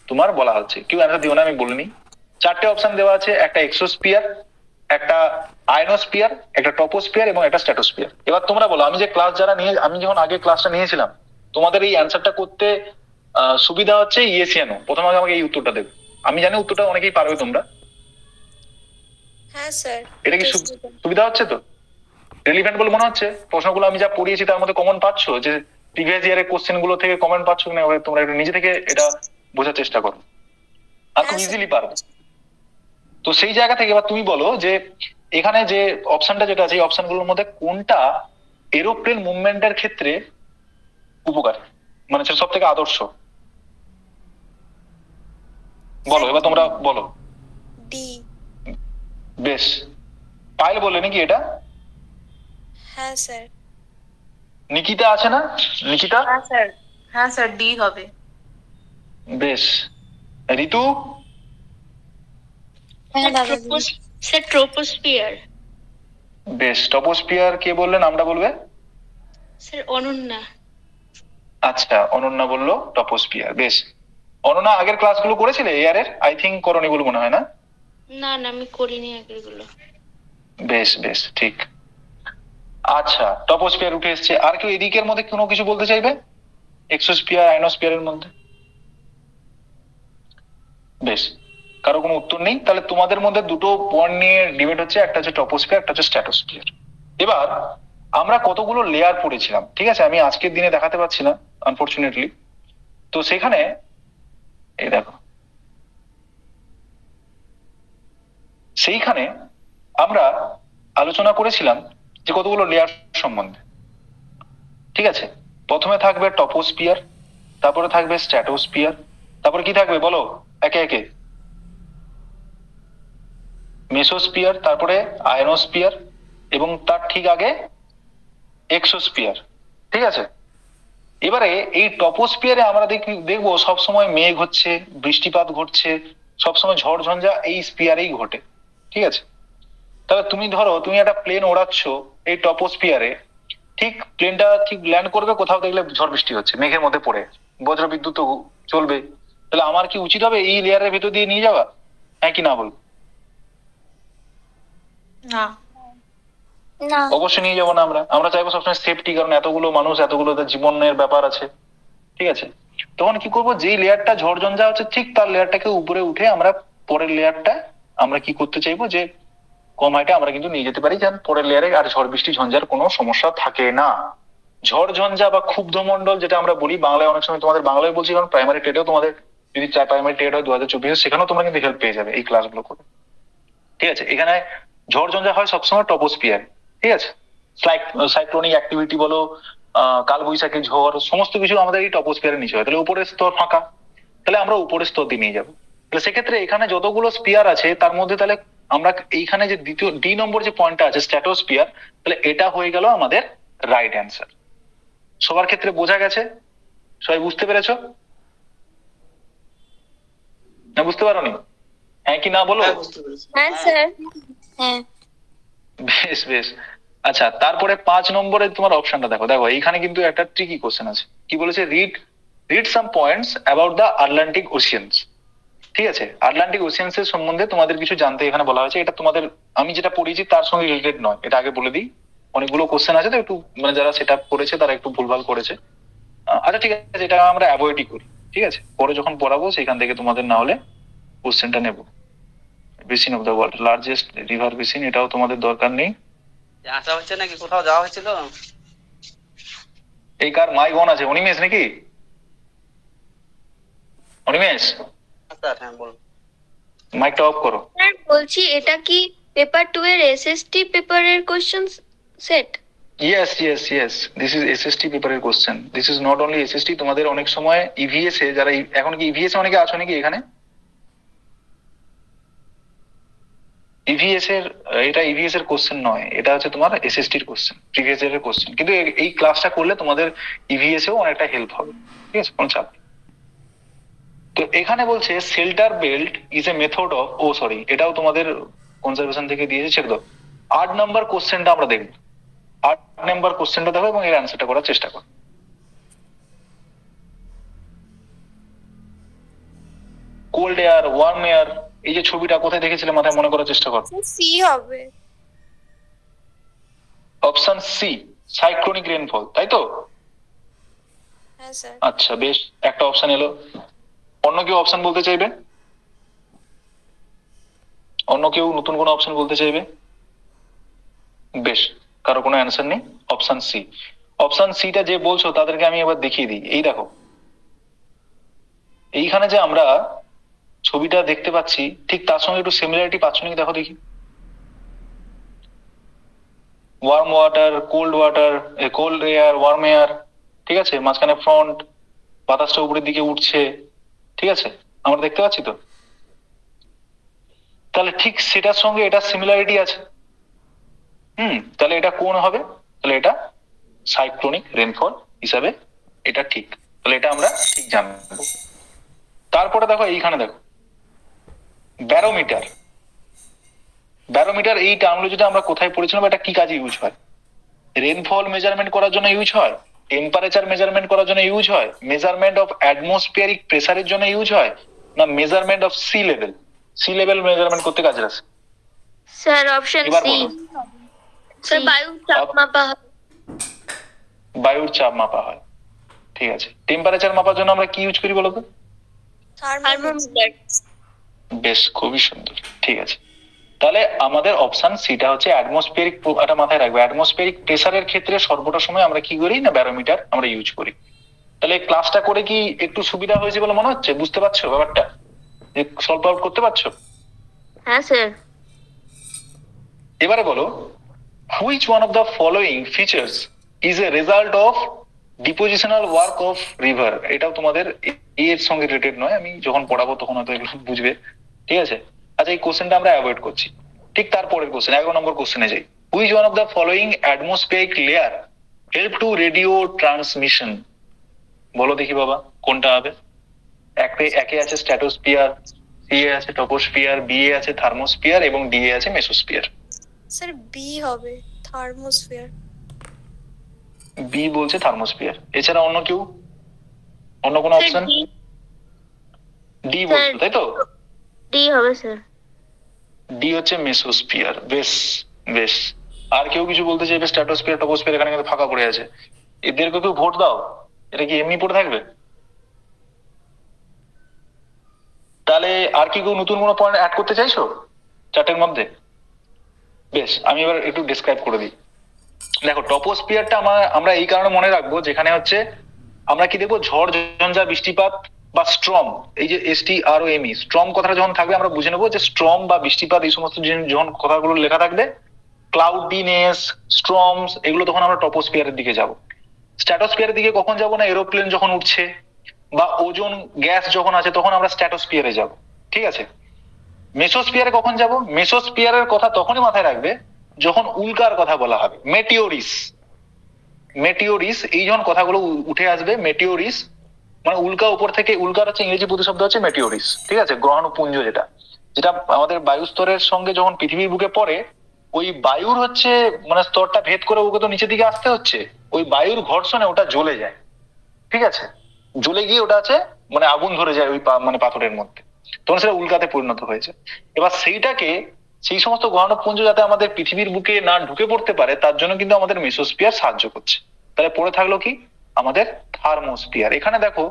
A: তোমার বলা হচ্ছে। কেউ অ্যান্সার দিও না, আমি বলিনি। 4টে অপশন দেওয়া আছে, একটা এক্সোস্পিয়ার, একটা আয়নোস্পিয়ার, একটা টপোস্পিয়ার এবং একটা স্ট্র্যাটোস্পিয়ার। এবার তোমরা বলো, আমি যে ক্লাস যারা নিয়ে, আমি যখন আগে ক্লাসটা নিয়েছিলাম, তোমাদের এই অ্যান্সারটা করতে সুবিধা হচ্ছে ইয়েসিয়ানো। প্রথমে আমাকে এই উত্তরটা দেবে, আমি জানি উত্তরটা অনেকেই পারবে তোমরা।
B: হ্যাঁ স্যার।
A: এটা কি সুবিধা হচ্ছে তো, রিলিভেন্ট বলে মনে হচ্ছে? প্রশ্নগুলো আমি যা পড়িয়েছি তার মধ্যে কমন পাচ্ছ, যে প্রিভিয়াস ইয়ারের কোশ্চেন গুলো থেকে কমন পাচ্ছ কিনা, তোমরা একটু নিজে থেকে এটা বোঝার চেষ্টা করো, আর খুব ইজিলি পারবে। তো সেই জায়গা থেকে এবার তুমি বলো যে এখানে যে অপশনটা যেটা আছে, এই অপশনগুলোর মধ্যে কোনটা এরোপ্লেন মুভমেন্টের ক্ষেত্রে উপকারী, মানে সেটা সব থেকে আদর্শ, বলো এবার তোমরা বলো।
B: ডি।
A: বেশ, পায়েল বললে নাকি এটা?
B: হ্যাঁ স্যার।
A: নিকিতা আছে না, নিকিতা?
E: হ্যাঁ স্যার ডি হবে।
A: বেশ, ঋতু?
D: Sir troposphere.
A: বেশ, টপোস্ফিয়ার কে বললে, নামটা বলবে?
D: স্যার অনন্যা।
A: আচ্ছা, অনন্যা বললো টপোস্ফিয়ার। বেশ, অনন্যা আগের ক্লাসগুলো করেছিলে এয়ারের? আই থিঙ্ক করনি বলে মনে হয় না?
D: না না, আমি করিনি আগেরগুলো।
A: বেশ বেশ, ঠিক। আচ্ছা, টপোস্ফিয়ার উঠে এসছে। আর কেউ এদিকের মধ্যে কোনো কিছু বলতে চাইবে, এক্সোস্ফিয়ার আয়নোস্ফিয়ারের মধ্যে? বেশ, কারো কোনো উত্তর নেই। তাহলে তোমাদের মধ্যে দুটো পয়েন্ট নিয়ে ডিবেট হচ্ছে, একটা হচ্ছে টপোস্ফিয়ার, একটা হচ্ছে স্ট্র্যাটোস্ফিয়ার। এবার আমরা কতগুলো লেয়ার পড়েছিলাম, ঠিক আছে, আমি আজকের দিনে দেখাতে পারছি না আনফরচুনেটলি। তো সেখানে এই দেখো, সেইখানে আমরা আলোচনা করেছিলাম যে কতগুলো লেয়ার সম্বন্ধে, ঠিক আছে। প্রথমে থাকবে টপোস্ফিয়ার, তারপরে থাকবে স্ট্র্যাটোস্ফিয়ার, তারপরে কি থাকবে বলো একে একে? মেসোস্ফিয়ার, তারপরে আয়নোস্ফিয়ার, এবং তার ঠিক আগে এক্সোস্ফিয়ার, ঠিক আছে। এবারে এই টপোস্ফিয়ারে আমরা দেখবো সবসময় মেঘ হচ্ছে, বৃষ্টিপাত ঘটছে, সবসময় ঝড় ঝঞ্ঝা এই স্পিয়ারেই ঘটে, ঠিক আছে। তাহলে তুমি ধরো তুমি একটা প্লেন ওড়াচ্ছ এই টপোস্ফিয়ারে, ঠিক প্লেনটা ঠিক ল্যান্ড করবে, কোথাও দেখলে ঝড় বৃষ্টি হচ্ছে, মেঘের মধ্যে পড়ে, বজ্র বিদ্যুৎ চলবে, তাহলে আমার কি উচিত হবে এই লেয়ারের ভেতর দিয়ে নিয়ে যাওয়া, হ্যাঁ কি না বল?
E: না
D: না,
A: অবশ্যই নিয়ে যাবো না। আমরা চাইবো সবসময় সেফটি, কারণ এতগুলো মানুষ, এতগুলো জীবনের ব্যাপার আছে, ঠিক আছে। তখন কি করবো, যেই লেয়ারটা ঝড় ঝঞ্ঝা হচ্ছে ঠিক তার লেয়ারটাকে উপরে উঠে আমরা পরের লেয়ারটা আমরা কি করতে চাইবো, যে কম হাইটে আমরা কিন্তু নিয়ে যেতে পারি, যেন পরের লেয়ারে আর ঝড় বৃষ্টি ঝঞ্ঝার কোনো সমস্যা থাকে না। ঝড় ঝঞ্ঝা বা ক্ষুব্ধ মন্ডল যেটা আমরা বলি বাংলায়, অনেক সময় তোমাদের বাংলায় বলছি, কারণ প্রাইমারি টেটেও তোমাদের যদি প্রাইমারি টেট হয় 2024, সেখানেও তোমরা কিন্তু হেল্প পেয়ে যাবে এই ক্লাসগুলো করে, ঠিক আছে। এখানে ঝড় ঝঞ্ঝা হয় সবসময় টপোস্ফিয়ার, ঠিক আছে। সাইক্লোনিক অ্যাক্টিভিটি বলো, কালবৈশাখী ঝড়, সমস্ত কিছু আমাদের এই টপোস্ফিয়ারের নিচে হয়। তাহলে উপরের স্তর ফাঁকা, তাহলে আমরা উপরের স্তর দিয়ে নিয়ে যাবো। তাহলে সেক্ষেত্রে এখানে যতগুলো স্পিয়ার আছে তার মধ্যে তাহলে আমরা এইখানে যে দ্বিতীয় ডি নম্বর যে পয়েন্টটা আছে স্ট্র্যাটোস্ফিয়ার, তাহলে এটা হয়ে গেল আমাদের রাইট অ্যান্সার। সবার ক্ষেত্রে বোঝা গেছে? সবাই বুঝতে পেরেছো না বুঝতে পারোনি? হ্যাঁ কি না বলো?
D: হ্যাঁ স্যার। হ্যাঁ।
A: বেশ বেশ। আচ্ছা, তারপরে 5 নম্বরে তোমার অপশনটা দেখো, দেখো এইখানে কিন্তু একটা ট্রিকি কোশ্চেন আছে। কি বলেছে, read some points about the Atlantic oceans, ঠিক আছে। আটলান্টিক ওশিয়ানস এর সম্বন্ধে তোমাদের কিছু জানতে এখানে বলা হয়েছে। এটা তোমাদের আমি যেটা পড়িয়েছি তার সঙ্গে রিলেটেড নয়, এটা আগে বলে দিই। অনেকগুলো কোশ্চেন আছে তো একটু, মানে যারা সেট আপ করেছে তারা একটু ভুলভাল করেছে। আচ্ছা ঠিক আছে, এটা আমরা অ্যাভয়েডই করি, ঠিক আছে। পরে যখন পড়াবো সেখান থেকে তোমাদের না হলে কোশ্চেনটা নেব। Basin of the world largest river basin, এটাও তোমাদের দরকার নেই।
F: আসা হচ্ছে নাকি, কোথাও যাওয়া হয়েছিল?
A: এই কার মাইক অন আছে? অনিমেষ নাকি? অনিমেষ,
F: স্যার হ্যাঁ বলুন।
A: মাইকটা অফ করো।
D: স্যার বলছি, এটা কি পেপার 2 এর এসএসটি পেপারের question set?
A: Yes yes yes, this is SST পেপারের question. This is not only SST, তোমাদের অনেক সময় ইভিএস এ যারা এখন কি ইভিএস অনেকে আছো নাকি এখানে? ইভিএস এর এটা ইভিএস এর কোশ্চেন নয়, এটা হচ্ছে তোমার এসএসটি এর কোশ্চেন, প্রিভিয়াস ইয়ারের কোশ্চেন। কিন্তু এই ক্লাসটা করলে তোমাদের ইভিএস এও অনেকটা হেল্প হবে, ঠিক আছে, কোনো চাপ নেই। তো এখানে বলছে shelter belt is a method of, oh sorry, এটাও তোমাদের কনজারভেশন থেকে দিয়েছে, ছেড়ে দাও। 8 নম্বর কোশ্চেনটা আমরা দেখবো। 8 নম্বর কোশ্চেনটা দেখো এবং এর অ্যান্সারটা করার চেষ্টা করো। কোল্ড এয়ার, ওয়ার্ম এয়ার, এই যে ছবিটা কোথায় দেখেছিলে মাথায় মনে করার চেষ্টা করো।
B: সি হবে।
A: অপশন সি, সাইক্লোনিক রেনফল, তাই তো?
B: হ্যাঁ স্যার।
A: আচ্ছা বেশ, একটা অপশন এলো। অন্য কেউ অপশন বলতে চাইবে? অন্য কেউ নতুন কোনো অপশন বলতে চাইবে? বেশ, কারো কোনো অ্যান্সার নেই। অপশন সি, অপশন সিটা যে বলছো তাদেরকে আমি এবার দেখিয়ে দিই। এই দেখো, এইখানে যে আমরা ছবিটা দেখতে পাচ্ছি ঠিক তার সঙ্গে একটু সিমিলারিটি পাচ্ছ নাকি দেখো দেখি। Warm water, cold water, cold air, warm air, ঠিক আছে, মাঝখানে ফ্রন্ট, বাতাসটা উপরের দিকে উঠছে, ঠিক আছে, আমরা দেখতে পাচ্ছি তো। তাহলে ঠিক সেটার সঙ্গে এটা সিমিলারিটি আছে। তাহলে এটা কোন হবে? তাহলে এটা সাইক্লোনিক রেনফল হিসাবে এটা ঠিক। তাহলে এটা আমরা ঠিক জানবো। তারপরে দেখো এইখানে দেখো ব্যারোমিটার। ব্যারোমিটার এই টার্মোলজিটা আমরা কোথায় পড়েছিলাম, এটা কি কাজে ইউজ হয়? রেনফল মেজারমেন্ট করার জন্য ইউজ হয়, টেম্পারেচার মেজারমেন্ট করার জন্য ইউজ হয়, মেজারমেন্ট অফ অ্যাটমসফিয়ারিক প্রেসারের জন্য ইউজ হয়, না measurement of sea level? Sea level measurement করতে কাজে আসে।
D: স্যার অপশন
A: এবার
D: সি।
A: বলো।
D: স্যার বায়ুর চাপ মাপা হয়।
A: বায়ুর চাপ মাপা হয়, ঠিক আছে। টেম্পারেচার মাপার জন্য আমরা কি ইউজ করি বলো তো?
D: থার্মোমিটার।
A: বেশ, খুবই সুন্দর, ঠিক আছে। তাহলে আমাদের অপশন সিটা হচ্ছে অ্যাটমসফিয়ারিক, এটা মাথায় রাখবে, অ্যাটমসফিয়ারিক প্রেসারের ক্ষেত্রে সর্বটা সময় আমরা কি করি না ব্যারোমিটার আমরা ইউজ করি। তাহলে ক্লাসটা করে কি একটু সুবিধা হয়েছে বলে মনে হচ্ছে? বুঝতে পারছো ব্যাপারটা? যে সলভ আউট করতে পারছো?
D: হ্যাঁ স্যার।
A: এবারে বলো, which one of the following features is a result of depositional work of river? এটাও তোমাদের এর সঙ্গে রিলেটেড নয়, আমি যখন পড়াবো তখন হয়তো এগুলো বুঝবে, ঠিক আছে। আচ্ছা, এই কোশ্চেনটা আমরা অ্যাভয়েড করছি। ঠিক তারপরের কোশ্চেন, 11 নম্বর কোশ্চেনে যাই। Which one of the following atmospheric layer help to radio transmission? বলো দেখি বাবা, কোনটা হবে? একে আছে স্ট্র্যাটোস্ফিয়ার, সি এ আছে টপোস্ফিয়ার, বি এ আছে থার্মোস্ফিয়ার এবং ডি এ আছে মেসোস্ফিয়ার।
B: স্যার বি হবে, থার্মোস্ফিয়ার।
A: বি বলছে থার্মোস্ফিয়ার। এছাড়া অন্য কেউ, অন্য কোনো অপশন? ডি বলছো তাই তো?
D: ডি হবে স্যার।
A: ডি হচ্ছে মেসোস্ফিয়ার। বেশ বেশ, আর কেউ কিছু বলতে চাইবে? স্ট্র্যাটোস্ফিয়ার, টপোস্ফিয়ার এখানে কিন্তু ফাঁকা পড়ে আছে, এদেরকে কেউ ভোট দাও। এটা কি এমনি পড়ে থাকবে? তাহলে আর কি কেউ নতুন কোনো পয়েন্ট অ্যাড করতে চাইছো চারটের মধ্যে? বেশ, আমি এবার একটু ডিসক্রাইব করে দিই। দেখো, টপোস্ফিয়ারটা আমরা এই কারণে মনে রাখবো, যেখানে হচ্ছে আমরা কি দেখবো, ঝড় ঝঞ্ঝা, বৃষ্টিপাত বা স্ট্রম, এই যে STROM, স্ট্রম কথাটা যখন থাকবে আমরা বুঝে নেবো যে স্ট্রম বা বৃষ্টিপাত এই সমস্ত যখন কথাগুলো লেখা থাকবে, ক্লাউডিনেস, স্ট্রমস, এগুলো তখন আমরা টপোস্ফিয়ারের দিকে যাব। স্ট্র্যাটোস্ফিয়ারের দিকে কখন যাব না, এরোপ্লেন যখন উঠছে বা ওজোন গ্যাস যখন আছে তখন আমরা স্ট্র্যাটোস্ফিয়ারে যাব, ঠিক আছে। মেসোস্ফিয়ারে কখন যাব? মেসোস্ফিয়ারের কথা তখনই মাথায় রাখবে যখন উল্কার কথা বলা হবে, মেটিওরিস। মেটিওরিস, এই যখন কথাগুলো উঠে আসবে, মেটিওরিস মানে উল্কা উপর থেকে, উল্কার হচ্ছে ইংরেজি প্রতিশব্দ হচ্ছে মেটিওরিস, ঠিক আছে, গ্রহাণুপুঞ্জ, যেটা যেটা আমাদের বায়ুস্তরের সঙ্গে যখন পৃথিবীর বুকে পড়ে, ওই বায়ুর হচ্ছে মানে স্তরটা ভেদ করে ওকে তো নিচের দিকে আসতে হচ্ছে, ওই বায়ুর ঘর্ষণে ওটা জ্বলে যায়, ঠিক আছে, জ্বলে গিয়ে ওটা আছে মানে আগুন ধরে যায় ওই মানে পাথরের মধ্যে, তখন সেটা উল্কাতে পরিণত হয়েছে। এবার সেইটাকে, সেই সমস্ত গ্রহাণুপুঞ্জ যাতে আমাদের পৃথিবীর বুকে না ঢুকে পড়তে পারে তার জন্য কিন্তু আমাদের মেসোস্ফিয়ার সাহায্য করছে। তাহলে পড়ে থাকলো কি আমাদের থার্মোস্ফিয়ার। এখানে দেখো,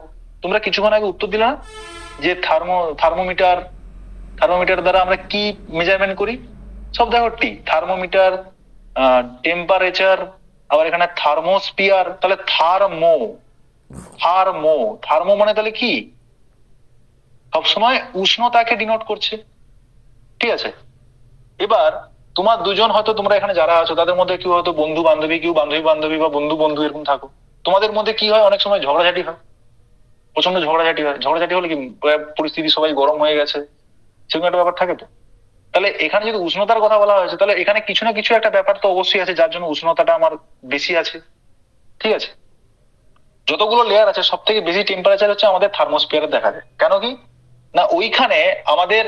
A: তোমরা কিছুক্ষণ আগে উত্তর দিলে না যে থার্মোমিটার দ্বারা আমরা কি মেজারমেন্ট করি? সব দেখো টি, থার্মোমিটার, টেম্পারেচার, আবার এখানে থার্মোস্ফিয়ার। তাহলে থার্মো মানে তাহলে কি? সবসময় উষ্ণতাকে ডিনোট করছে, ঠিক আছে। এবার তোমার দুজন হয়তো, তোমরা এখানে যারা আছো তাদের মধ্যে কেউ হয়তো বন্ধু বান্ধবী, কেউ বান্ধবী বান্ধবী বা বন্ধু বন্ধু এরকম থাকো, তোমাদের মধ্যে কি হয়, অনেক সময় ঝগড়াঝাটি হয়, প্রচন্ড ঝগড়াঝাটি হয়। ঝগড়াঝাটি হলে কি পরিস্থিতি সবাই গরম হয়ে গেছে, সেরকম একটা ব্যাপার থাকে তো। তাহলে এখানে যদি উষ্ণতার কথা বলা হয়েছে, তাহলে এখানে কিছু না কিছু একটা ব্যাপার তো অবশ্যই আছে যার জন্য উষ্ণতাটা আমার বেশি আছে, ঠিক আছে। যতগুলো লেয়ার আছে সব থেকে বেশি টেম্পারেচার হচ্ছে আমাদের থার্মোস্ফিয়ারে দেখা যায়। কেন কি না ওইখানে আমাদের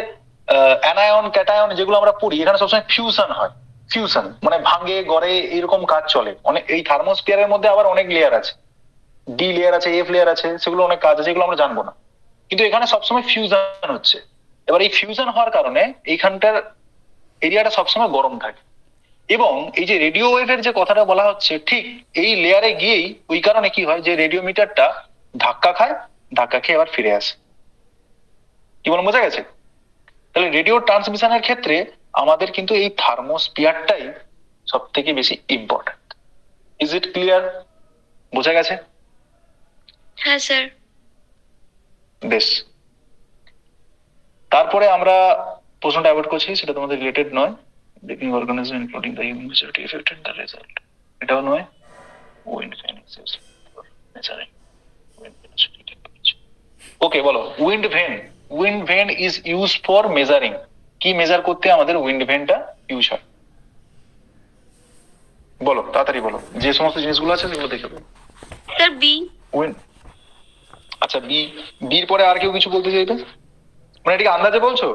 A: অ্যানায়ন ক্যাটায়ন যেগুলো আমরা পড়ি এখানে সবসময় ফিউশন হয়। ফিউশন মানে ভাঙে গড়ে এরকম কাজ চলে। অনেক এই থার্মোস্ফিয়ারের মধ্যে আবার অনেক লেয়ার আছে, ডি লেয়ার আছে, এফ লেয়ার আছে, সেগুলো অনেক কাজ আছে যেগুলো আমরা জানবো না, কিন্তু এখানে সবসময় ফিউশন হচ্ছে। এবার এই ফিউশন হওয়ার কারণে এইখানটার এরিয়াটা সবসময় গরম থাকে। এবং এই যে রেডিও ওয়েভের যে কথাটা বলা হচ্ছে ঠিক এই লেয়ারে গিয়েই ওই কারণে কি হয় যে রেডিওমিটারটা ধাক্কা খায়, ধাক্কা খেয়ে আবার ফিরে আসে। কি বলুন, বোঝা গেছে? তাহলে রেডিও ট্রান্সমিশনের ক্ষেত্রে আমাদের কিন্তু এই থার্মোস্ফিয়ারটাই সব থেকে বেশি ইম্পর্টেন্ট। Is it clear? বোঝা গেছে?
D: হ্যাঁ স্যার।
A: বেশ, তারপরে আমরা প্রশ্নটা অ্যাভয়েড করছি, সেটা তোমাদের রিলেটেড নয়। Living organism including the human society affected the result, এটাও নয়। Wind vane exist for measuring wind velocity temperature. Okay, বলো wind vane. Wind vane is use for measuring. কি মেজার করতে আমাদের উইন্ড ভেনটা ইউজ হয়? বলো তাড়াতাড়ি বলো, যে সমস্ত জিনিসগুলো আছে সেগুলো দেখে বলো।
D: Sir B.
A: উইন্ড, আচ্ছা বি, বির পরে আর কেউ কিছু বলতে চাইবে? মানে এটাকে আন্দাজে বলছো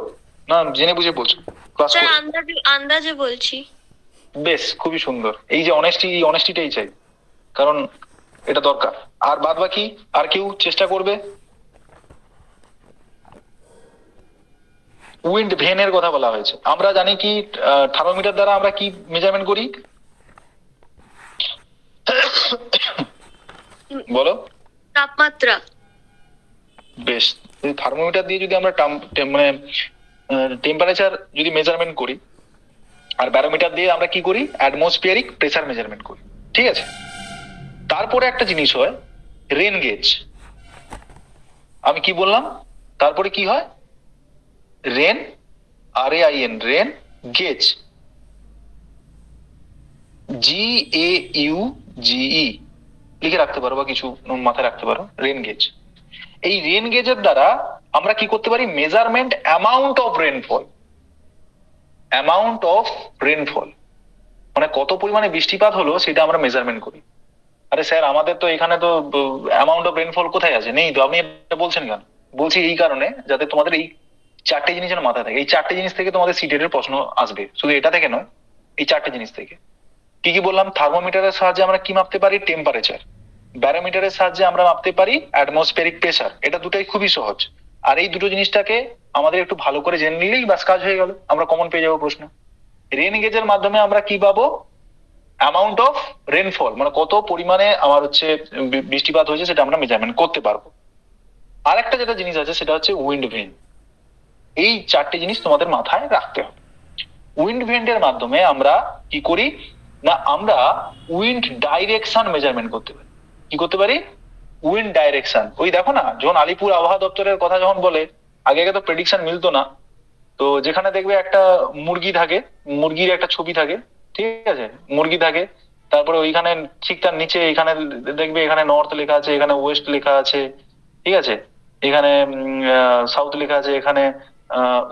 A: না জেনে বুঝে বলছো? ক্লাস
D: স্যার
A: করে?
D: আন্দাজে বলছি।
A: বেশ, খুবই সুন্দর। এই যে অনেস্টি, এই অনেস্টিটাই চাই, কারণ এটা দরকার। আর বাদ বাকি আর কেউ চেষ্টা করবে? উইন্ড ভেনের কথা বলা হয়েছে। আমরা জানি কি থার্মোমিটার দ্বারা আমরা কি মেজারমেন্ট করি? বলো।
D: তাপমাত্রা।
A: বেশ, থার্মোমিটার দিয়ে যদি আমরা মানে টেম্পারেচার যদি মেজারমেন্ট করি, আর ব্যারোমিটার দিয়ে আমরা কি করি? অ্যাটমসফিয়ারিক প্রেসার মেজারমেন্ট করি, ঠিক আছে? তারপরে একটা জিনিস হয় রেন গেজ। আমি কি বললাম? তারপরে কি হয়? Rain, RAIN, rain gauge, GAUGE লিখে রাখতে পারো বা কিছু মাথায় রাখতে পারো, রেন গেজ। এই রেন গেজের দ্বারা আমরা কি করতে পারি? Measurement amount of rainfall. Amount of rainfall মানে কত পরিমাণে বৃষ্টিপাত হলো সেটা আমরা মেজারমেন্ট করি। আরে স্যার আমাদের তো এখানে তো অ্যামাউন্ট অফ রেনফল কোথায় আছে? নেই তো। আপনি এটা বলছেন কেন? বলছি এই কারণে যাতে তোমাদের এই চারটে জিনিস যেন মাথায় থাকে। এই চারটে জিনিস থেকে তোমাদের সিটেটের প্রশ্ন আসবে, শুধু এটা থেকে নয়, এই চারটে জিনিস থেকে। কি কি বললাম? থার্মোমিটারের সাহায্যে আমরা কি মাপতে পারি? টেম্পারেচার। ব্যারোমিটারের সাহায্যে আমরা মাপতে পারি অ্যাটমসফিয়ারিক প্রেসার। এটা দুটাই খুবই সহজ। আর এই দুটো জিনিসটাকে আমাদের একটু ভালো করে জেনে নিলেই বাস কাজ হয়ে গেল, আমরা কমন পেয়ে যাবো প্রশ্ন। রেন গেজের মাধ্যমে আমরা কি পাবো? অ্যামাউন্ট অফ রেনফল মানে কত পরিমাণে আমার হচ্ছে বৃষ্টিপাত হয়েছে সেটা আমরা মেজারমেন্ট করতে পারবো। আর একটা যেটা জিনিস আছে সেটা হচ্ছে উইন্ড ভেন। এই চারটে জিনিস তোমাদের মাথায় রাখতে হবে। উইন্ড ভেন্টের মাধ্যমে আমরা কি করি না, আমরা উইন্ড ডাইরেকশন মেজারমেন্ট করতে পারি। কি করতে পারি? Wind direction. ওই দেখো না, যখন আলিপুর আবহাওয়া দপ্তরের কথা যখন বলে, আগে আগে তো প্রেডিকশন মিলতো না, তো যেখানে দেখবে একটা মুরগি থাকে, মুরগির একটা ছবি থাকে, ঠিক আছে, মুরগি থাকে, তারপরে ওইখানে ঠিক তার নিচে এখানে দেখবে এখানে নর্থ লেখা আছে, এখানে ওয়েস্ট লেখা আছে, ঠিক আছে, এখানে সাউথ লেখা আছে, এখানে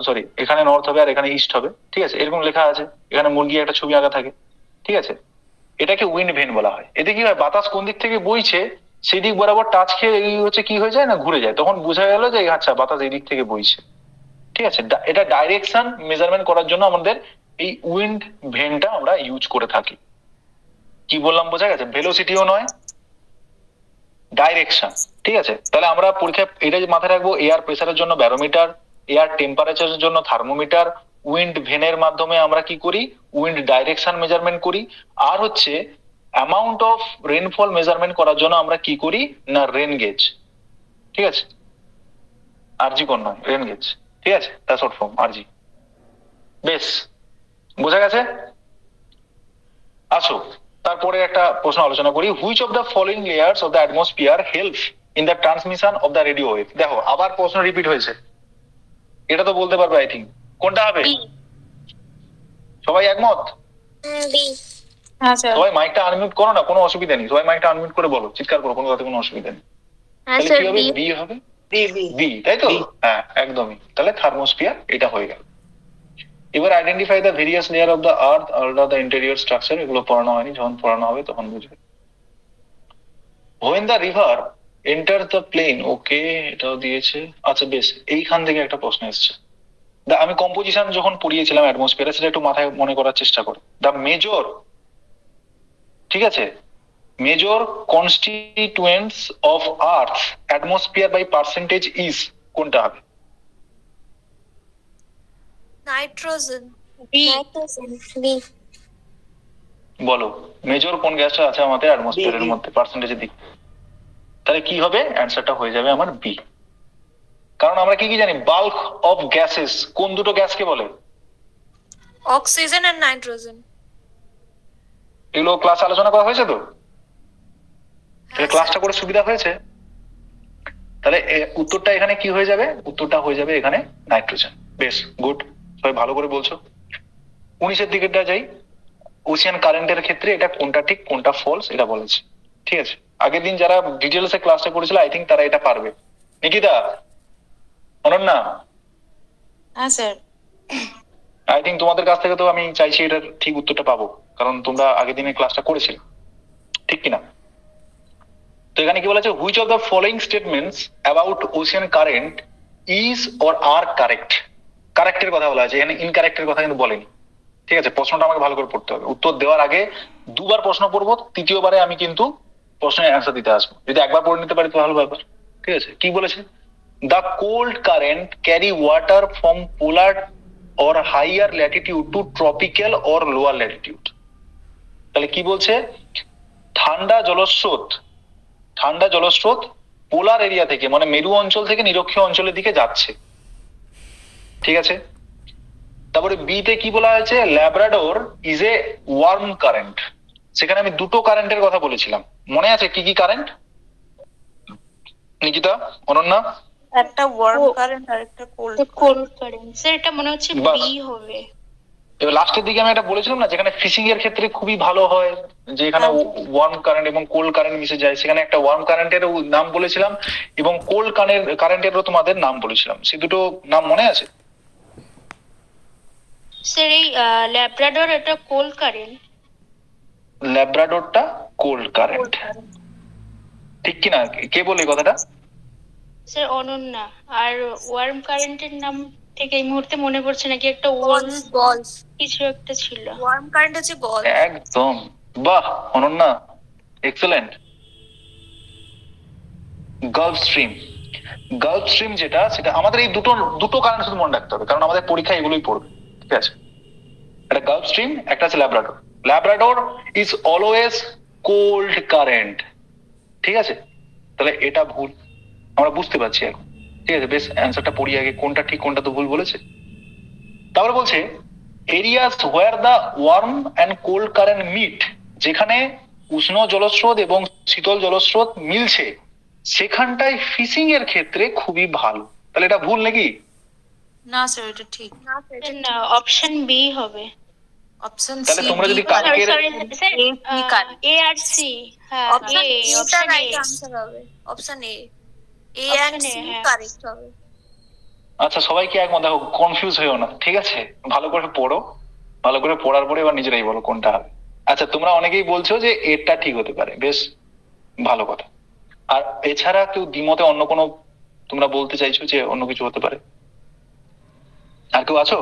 A: সরি এখানে নর্থ হবে আর এখানে ইস্ট হবে, ঠিক আছে, এরকম লেখা আছে, এখানে মুরগি একটা ছবি আঁকা থাকে, ঠিক আছে। এটাকে উইন্ড ভেন বলা হয়। এতে কি হয়? বাতাস কোন দিক থেকে বইছে সেই দিক বরাবর টাচ খেয়ে এই হচ্ছে কি হয়ে যায় না, ঘুরে যায়, তখন বোঝা গেল যে আচ্ছা বাতাস এই দিক থেকে বইছে, ঠিক আছে। এটা ডাইরেকশন মেজারমেন্ট করার জন্য আমাদের এই উইন্ড ভেনটা আমরা ইউজ করে থাকি। কি বললাম বোঝা গেছে? ভেলোসিটিও নয়, ডাইরেকশন, ঠিক আছে। তাহলে আমরা পরীক্ষায় এটা যে মাথায় রাখবো, এয়ার প্রেসারের জন্য ব্যারোমিটার, এয়ার টেম্পারেচারের জন্য থার্মোমিটার, উইন্ড ভেনের মাধ্যমে আমরা কি করি? উইন্ড ডাইরেকশন মেজারমেন্ট করি। আর হচ্ছে অ্যামাউন্ট অফ রেনফল মেজারমেন্ট করার জন্য আমরা কি করি না, রেন গেজ, ঠিক আছে। আরজি কোন নয়, রেন গেজ, ঠিক আছে, তার শর্ট ফর্ম আরজি। বেশ, বোঝা গেছে? আসো তারপরে একটা প্রশ্ন আলোচনা করি। Which of the following layers of the atmosphere help in the transmission of the radio wave? দেখো আবার প্রশ্ন রিপিট হয়েছে, এটা তো বলতে পারবে আই থিঙ্ক। কোনটা হবে? সবাই একমত?
E: হ্যাঁ স্যার।
A: সবাই মাইকটা আনমিউট করো না, কোনো অসুবিধা নেই, সবাই মাইকটা আনমিউট করে বলো, চিৎকার করো, কোনো কথা কোনো অসুবিধা নেই।
D: হ্যাঁ
A: তাহলে
D: স্যার
A: কি হবে?
D: বি।
A: বি হবে, বি, তাই তো? হ্যাঁ একদমই। তাহলে থার্মোস্ফিয়ার এটা হয়ে গেল। এবার identify the various layer of the earth or the interior structure. এগুলো পড়ানো হয়নি, যখন পড়ানো হবে তখন বুঝবে। when the river enters the plain, ওকে এটাও দিয়েছে। আচ্ছা বেশ, এইখান থেকে একটা প্রশ্ন এসেছে। আমি কম্পোজিশন যখন পড়িয়েছিলাম অ্যাটমসফিয়ারে, সেটা একটু মাথায় মনে করার চেষ্টা করো। দ্য মেজর, ঠিক আছে, major constituents of earth atmosphere by percentage is, কোনটা হবে?
B: নাইট্রোজেন।
E: বি।
A: বলো, মেজর কোন গ্যাসটা আছে আমাদের অ্যাটমসফিয়ারের মধ্যে পার্সেন্টেজের দিক? তাহলে কি হবে? অ্যান্সারটা হয়ে যাবে আমার বি। কারণ আমরা কি কি জানি, বাল্ক অফ গ্যাসেস কোন দুটো গ্যাসকে বলে?
B: অক্সিজেন আর নাইট্রোজেন।
A: এগুলো ক্লাস আলোচনা করা হয়েছে তো?
B: হ্যাঁ,
A: ক্লাসটা করে সুবিধা হয়েছে? তাহলে উত্তরটা এখানে কি হয়ে যাবে? উত্তরটা হয়ে যাবে এখানে নাইট্রোজেন। বেশ, গুড, সবাই ভালো করে বলছো। 19-এর দিকেটা যাই। ওশিয়ান কারেন্টের ক্ষেত্রে এটা কোনটা ঠিক কোনটা ফলস এটা বলেছে, ঠিক আছে? আগের দিন যারা ডিটেলসে ক্লাসটা করেছিল আই থিঙ্ক তারা এটা পারবে। নিকিতা, অনন্যা,
E: হ্যাঁ স্যার।
A: আই থিঙ্ক তোমাদের কাছ থেকে তো আমি চাইছি এটার ঠিক উত্তরটা পাবো, কারণ তোমরা আগের দিনে ক্লাসটা করেছিলে, ঠিক কিনা? তো এখানে কি বলেছে, which of the following statements about ocean current is or are correct? কারেক্টের কথা বলা আছে, এখানে ইনকারেক্টের কথা কিন্তু বলেনি, ঠিক আছে? প্রশ্নটা আমাকে ভালো করে পড়তে হবে। উত্তর দেওয়ার আগে দুবার প্রশ্ন পড়বো, তৃতীয়বারে আমি কিন্তু প্রশ্নের অ্যান্সার দিতে আসবো। যদি একবার পড়ে নিতে পারি তো ভালো ব্যাপার, ঠিক আছে? কি বলেছে? The cold current carry water from polar or higher latitude to tropical or lower latitude। তাহলে কি বলছে? ঠান্ডা জলস্রোত পোলার এরিয়া থেকে, মানে মেরু অঞ্চল থেকে নিরক্ষীয় অঞ্চলের দিকে যাচ্ছে, ঠিক আছে? তারপরে বি তে কি বলা হয়েছে? ল্যাব্রাডোর ইজ এ ওয়ার্ম কারেন্ট। সেখানে আমি দুটো কারেন্টের কথা বলেছিলাম, মনে আছে কি কি কারেন্ট? নিকিতা, অনন্যা?
B: একটা ওয়ার্ম কারেন্ট আর একটা
E: কোল্ড কারেন্ট। স্যার এটা মনে হচ্ছে বি হবে।
A: এবার লাস্টের দিকে আমি এটা বলেছিলাম না, যেখানে ফিশিং এর ক্ষেত্রে খুবই ভালো হয়, যে এখানে ওয়ার্ম কারেন্ট এবং কোল্ড কারেন্ট মিশে যায়, সেখানে একটা ওয়ার্ম কারেন্টের নাম বলেছিলাম এবং কোল্ড কারেন্টেরও তোমাদের নাম বলেছিলাম। সে দুটো নাম মনে আছে?
E: স্যার এই ল্যাব্রাডর এটা কোল্ড কারেন্ট।
A: ল্যাব্রাডোরটা কোল্ড কারেন্ট, ঠিক কিনা? কে বলে এই কথাটা?
E: স্যার অনন্যা। আর ওয়ার্ম কারেন্টের নাম থেকে এই মুহূর্তে মনে পড়ছে নাকি একটা গলফ কিছু একটা ছিল।
B: ওয়ার্ম কারেন্ট হচ্ছে গলফ।
A: একদম, বাহ অনন্যা, এক্সেলেন্ট। গালফ স্ট্রিম যেটা, সেটা আমাদের এই দুটো কারেন্ট শুধু মনে রাখতে হবে, কারণ আমাদের পরীক্ষা এগুলোই পড়বে, ঠিক আছে? একটা গালফ স্ট্রিম, একটা আছে ল্যাব্রাডোর। ল্যাব্রাডোর ইজ অলওয়েজ কোল্ড কারেন্ট, ঠিক আছে? তাহলে এটা ভুল, আমরা বুঝতে পারছি এখন, ঠিক আছে? বেশ, অ্যান্সারটা পড়ি আগে, কোনটা ঠিক কোনটা তো ভুল বলেছে। তারপরে বলছে areas where the warm and cold current meet, যেখানে উষ্ণ জলস্রোত এবং শীতল জলস্রোত মিলছে সেখানটায় ফিশিং এর ক্ষেত্রে খুবই ভালো। তাহলে এটা ভুল নাকি?
B: না স্যার, এটা ঠিক
E: না, অপশন বি হবে।
B: Option C.
A: তাহলে তোমরা যদি কালকের
E: এ আর সি, হ্যাঁ
B: অপশন
E: এ,
B: এটা
E: অপশন
B: রাইট
E: এ।
B: আনসার হবে। Option A
E: Option
B: and
E: A,
B: C
E: হ্যাঁ।
B: কারেক্ট হবে।
A: আচ্ছা, সবাইকে একমত, দেখো কনফিউজ হয়েও না, ঠিক আছে? ভালো করে পড়ো, ভালো করে পড়ার পরে এবার নিজেরাই বলো কোনটা হবে। আচ্ছা, তোমরা অনেকেই বলছো যে এটা ঠিক হতে পারে, বেশ ভালো কথা। আর এছাড়া কেউ দ্বিমতে অন্য কোনো তোমরা বলতে চাইছো যে অন্য কিছু হতে পারে? আর কেউ আছো?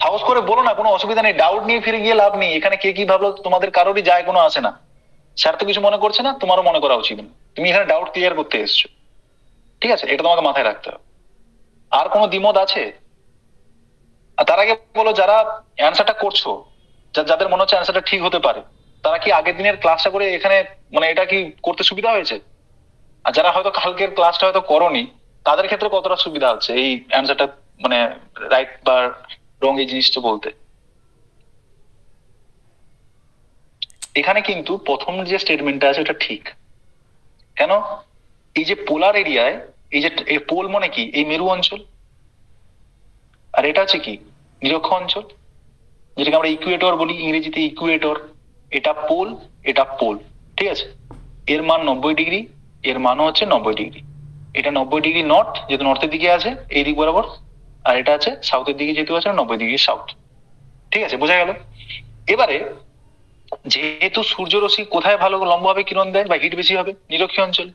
A: সাহস করে বলো না, কোনো অসুবিধা নেই, ডাউট নিয়ে ফিরে গিয়ে লাভ নেই। এখানে কে কি ভাবলো তোমাদের কারোরই যায় কোনো আসে না। স্যার তো কিছু মনে করছে না, তোমারও মনে করা উচিত না। তুমি এখানে ডাউট ক্লিয়ার করতে এসছো, ঠিক আছে? এটা তোমাকে মাথায় রাখতে হবে। আর কোনো দ্বিমত আছে? আর তার আগে বলো, যারা অ্যান্সারটা করছো, যাদের মনে হচ্ছে অ্যান্সারটা ঠিক হতে পারে, তারা কি আগের দিনের ক্লাসটা করে এখানে, মানে এটা কি করতে সুবিধা হয়েছে? আর যারা হয়তো কালকের ক্লাসটা হয়তো করোনি, তাদের ক্ষেত্রে কতটা সুবিধা হচ্ছে এই অ্যান্সারটা, মানে রাইট বা রং এই জিনিসটা বলতে? এখানে কিন্তু প্রথম যে স্টেটমেন্টটা আছে এটা ঠিক। কেন? এই যে পোলার এরিয়ায়, এই যে পোল মানে কি, এই মেরু অঞ্চল, আর এটা হচ্ছে কি নিরক্ষ অঞ্চল, যেটাকে আমরা ইকুয়েটর বলি ইংরেজিতে, ইকুয়েটর। এটা পোল, এটা পোল, ঠিক আছে? এর মান 90 ডিগ্রি, এর মানও হচ্ছে 90 ডিগ্রি। এটা 90 ডিগ্রি নর্থ, যেহেতু নর্থের দিকে আছে এই দিক বরাবর, আর এটা আছে সাউথের দিকে যেহেতু আছে 90 ডিগ্রি সাউথ, ঠিক আছে? বোঝা গেল? এবারে যেহেতু সূর্যরশ্মি কোথায় ভালো লম্বভাবে কিরণ দেয় বা হিট বেশি হবে? নিরক্ষীয় অঞ্চল।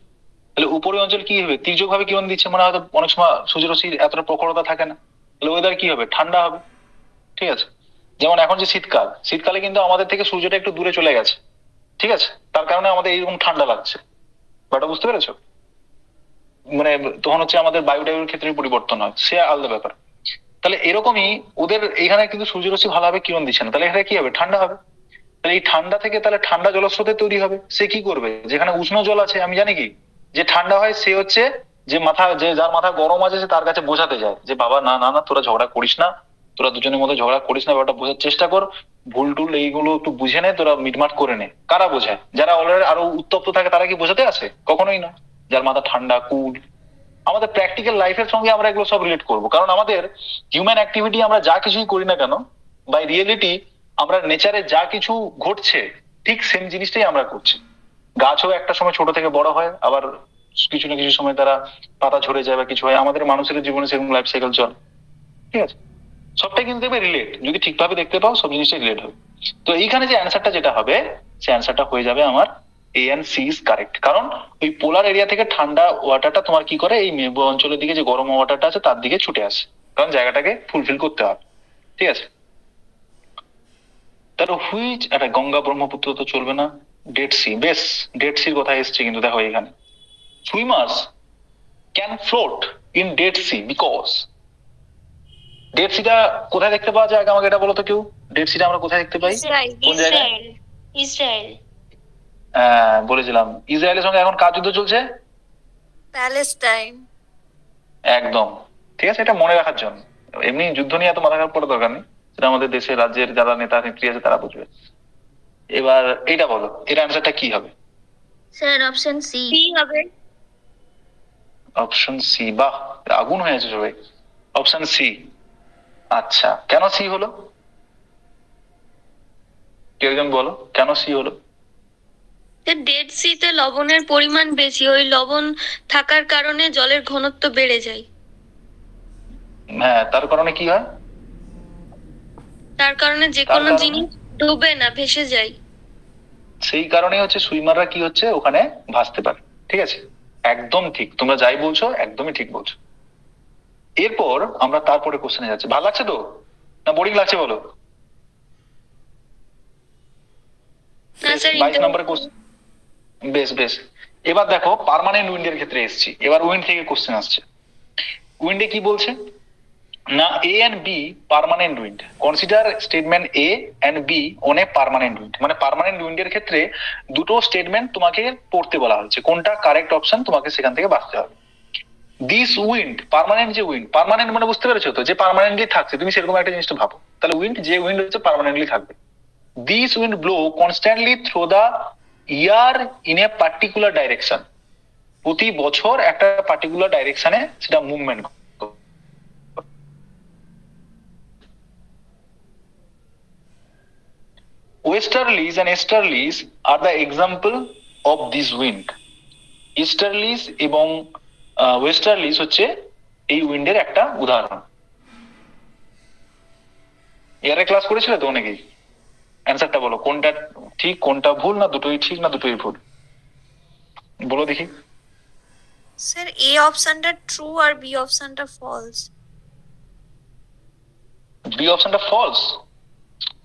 A: তাহলে উপরের অঞ্চল কি হবে? তির্যক ভাবে কিরণ দিচ্ছে, মানে হয়তো অনেক সময় সূর্যরশ্মির এতটা প্রখরতা থাকে না, তাহলে ওয়েদার কি হবে? ঠান্ডা হবে। ঠিক আছে, যেমন এখন যে শীতকাল, শীতকালে কিন্তু আমাদের থেকে সূর্যটা একটু দূরে চলে গেছে, ঠিক আছে, তার কারণে আমাদের এইরকম ঠান্ডা লাগছে। ব্যাপারটা বুঝতে পেরেছো? মানে তখন হচ্ছে আমাদের বায়ুটায়ুর ক্ষেত্রে পরিবর্তন হয়, সে আলাদা ব্যাপার। তাহলে এরকমই ওদের এখানে কিন্তু সূর্যরশ্মি ভালোভাবে কিরণ দিচ্ছে না, তাহলে এখানে কি হবে? ঠান্ডা হবে। তাহলে এই ঠান্ডা থেকে তাহলে ঠান্ডা জলস্রোতের তৈরি হবে। সে কি করবে? যেখানে উষ্ণ জল আছে, আমি জানি কি যে ঠান্ডা হয়, সে হচ্ছে যে মাথা, যে যার মাথা গরম আছে, সে তার কাছে বোঝাতে যায় যে বাবা না না না, তোরা ঝগড়া করিস না, তোরা দুজনের মধ্যে ঝগড়া করিস না, ব্যাপারটা বোঝার চেষ্টা কর, ভুল টুল এইগুলো একটু বুঝে নে, তোরা মিটমাট করে নে। কারা বোঝায়? যারা অলরেডি আরো উত্তপ্ত থাকে তারা কি বোঝাতে আসে? কখনোই না। যার মাথা ঠান্ডা কুল। আমাদের প্র্যাকটিক্যাল লাইফের সঙ্গে আমরা এগুলো সব রিলেট করবো, কারণ আমাদের হিউম্যান অ্যাক্টিভিটি আমরা যা কিছুই করি না কেন, বাই রিয়েলিটি আমরা নেচারে যা কিছু ঘটছে ঠিক সেম জিনিসটাই আমরা করছি। গাছও একটা সময় ছোট থেকে বড় হয়, আবার কিছু না কিছু সময় তারা পাতা ঝরে যায় বা কিছু হয়। আমাদের মানুষের জীবনে সেরকম লাইফ সাইকেল চলে, ঠিক আছে। সবটাই কিন্তু দেখবে রিলেট, যদি ঠিকভাবে দেখতে পাও সব জিনিসটাই রিলেট হবে। তো এইখানে যে অ্যান্সারটা যেটা হবে, সে অ্যান্সারটা হয়ে যাবে আমার এ এন্ড সি ইজ কারেক্ট। কারণ ওই পোলার এরিয়া থেকে ঠান্ডা ওয়াটারটা তোমার কি করে, এই মেরু অঞ্চলের দিকে যে গরম ওয়াটারটা আছে তার দিকে ছুটে আসে, কারণ জায়গাটাকে ফুলফিল করতে হবে, ঠিক আছে। তাহলে হুইচ, একটা গঙ্গা ব্রহ্মপুত্র তো চলবে না, ডেড সি। বেশ, ডেড সির কথা এসছে কিন্তু দেখো এখানে, swimmers can float in Dead Sea because. Dead সিটা কোথায় দেখতে পাওয়া যায়? আগে আমাকে এটা বলো তো কেউ, ডেড সিটা আমরা কোথায় দেখতে পাই? কোন জায়গায়?
E: ইসরায়েল। ইসরায়েল।
A: হ্যাঁ বলেছিলাম, ইসরায়েলের সঙ্গে এখন কার যুদ্ধ চলছে?
B: প্যালেস্টাইন।
A: একদম ঠিক আছে, এটা মনে রাখার জন্য। এমনি যুদ্ধ নিয়ে এত মাথা খারাপ করার দরকার নেই, সেটা আমাদের দেশের রাজ্যের যারা নেতা নেত্রী আছে তারা বুঝবে। এবার এটা বলো, এর অ্যান্সারটা কি হবে?
D: Sir option C.
E: সি হবে।
A: অপশন সি, বাহ আগুন হয়েছে সবাই। অপশন সি, আচ্ছা কেন সি হলো? কেউ একজন বলো কেন সি হলো?
D: ডেড সিতে লবণের পরিমাণ বেশি, ওই লবণ থাকার কারণে জলের ঘনত্ব বেড়ে যায়।
A: হ্যাঁ, তার কারণে কি হয়?
D: তার কারণে যে
A: তার
D: কোনো
A: কারণে?
D: জিনিস ডুবে না, ভেসে যায়।
A: সেই কারণে হচ্ছে সুইমাররা কি হচ্ছে ওখানে ভাসতে পারে, ঠিক আছে। একদম ঠিক, তোমরা যাই বলছো একদমই ঠিক বলছো। এরপর আমরা তারপরে কোশ্চেনে যাচ্ছি। ভালো লাগছে তো না বোরিং লাগছে বলো?
D: না স্যার,
A: 22 নম্বরে কোশ্চেন। বেশ বেশ, এবার দেখো পার্মানেন্ট উইন্ডের ক্ষেত্রে এসেছি। এবার উইন্ড থেকে কোশ্চেন আসছে। উইন্ডে কি বলছে না, A and B permanent wind, consider statement A and B on a permanent wind. মানে পার্মানেন্ট উইন্ডের ক্ষেত্রে দুটো স্টেটমেন্ট তোমাকে পড়তে বলা হচ্ছে, কোনটা কারেক্ট অপশন তোমাকে সেখান থেকে বাঁচতে হবে। দিস উইন্ড, পার্মানেন্ট যে উইন্ড, পার্মানেন্ট মানে বুঝতে পেরেছো তো, যে পার্মানেন্টলি থাকছে, তুমি সেরকম একটা জিনিসটা ভাবো। তাহলে উইন্ড, যে উইন্ড হচ্ছে পার্মানেন্টলি থাকবে। This wind blow constantly through the year in a particular direction. প্রতি বছর একটা পার্টিকুলার ডাইরেকশনে সেটা movement. Westerlies and easterlies are the example of this wind. Easterlies এবং ওয়েস্টার্লিজ হচ্ছে এই উইন্ডের একটা উদাহরণ। এয়ারে ক্লাস করেছিলে তো অনেকেই। অ্যান্সারটা বলো, কোনটা ঠিক কোনটা ভুল, না দুটোই ঠিক না দুটোই ভুল, বলো দেখি।
B: স্যার এ অপশনটা ট্রু আর বি অপশনটা ফলস।
A: বি অপশনটা ফলস।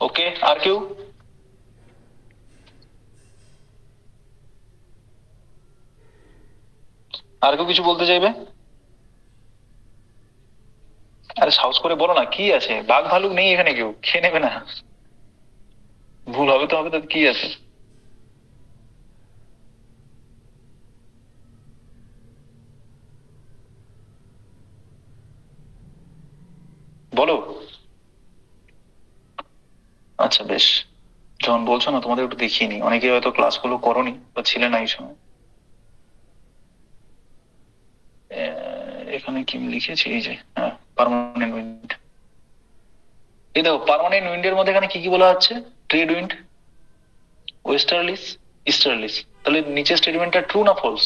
A: ওকে, আর কেউ? আর কেউ কিছু বলতে চাইবে? আরে সাহস করে বলো না, কি আছে, বাঘ ভালুক নেই এখানে, কেউ খেয়ে নেবে না। ভুল হবে তো হবে, তো কি আছে। বলো। আচ্ছা বেশ, যখন বলছো না তোমাদের একটু দেখিয়ে নি, অনেকে হয়তো ক্লাসগুলো করোনি বা ছিলে না এই সময়। এখানে কি লিখেছি, এই যে হ্যাঁ পার্মানেন্ট উইন্ড। এই দেখো পার্মানেন্ট উইন্ডের মধ্যে এখানে কি কি বলা হচ্ছে, ট্রেড উইন্ড, ওয়েস্টার্লিস, ইস্টার্লিস। তাহলে নিচের স্টেটমেন্টটা ট্রু না ফলস?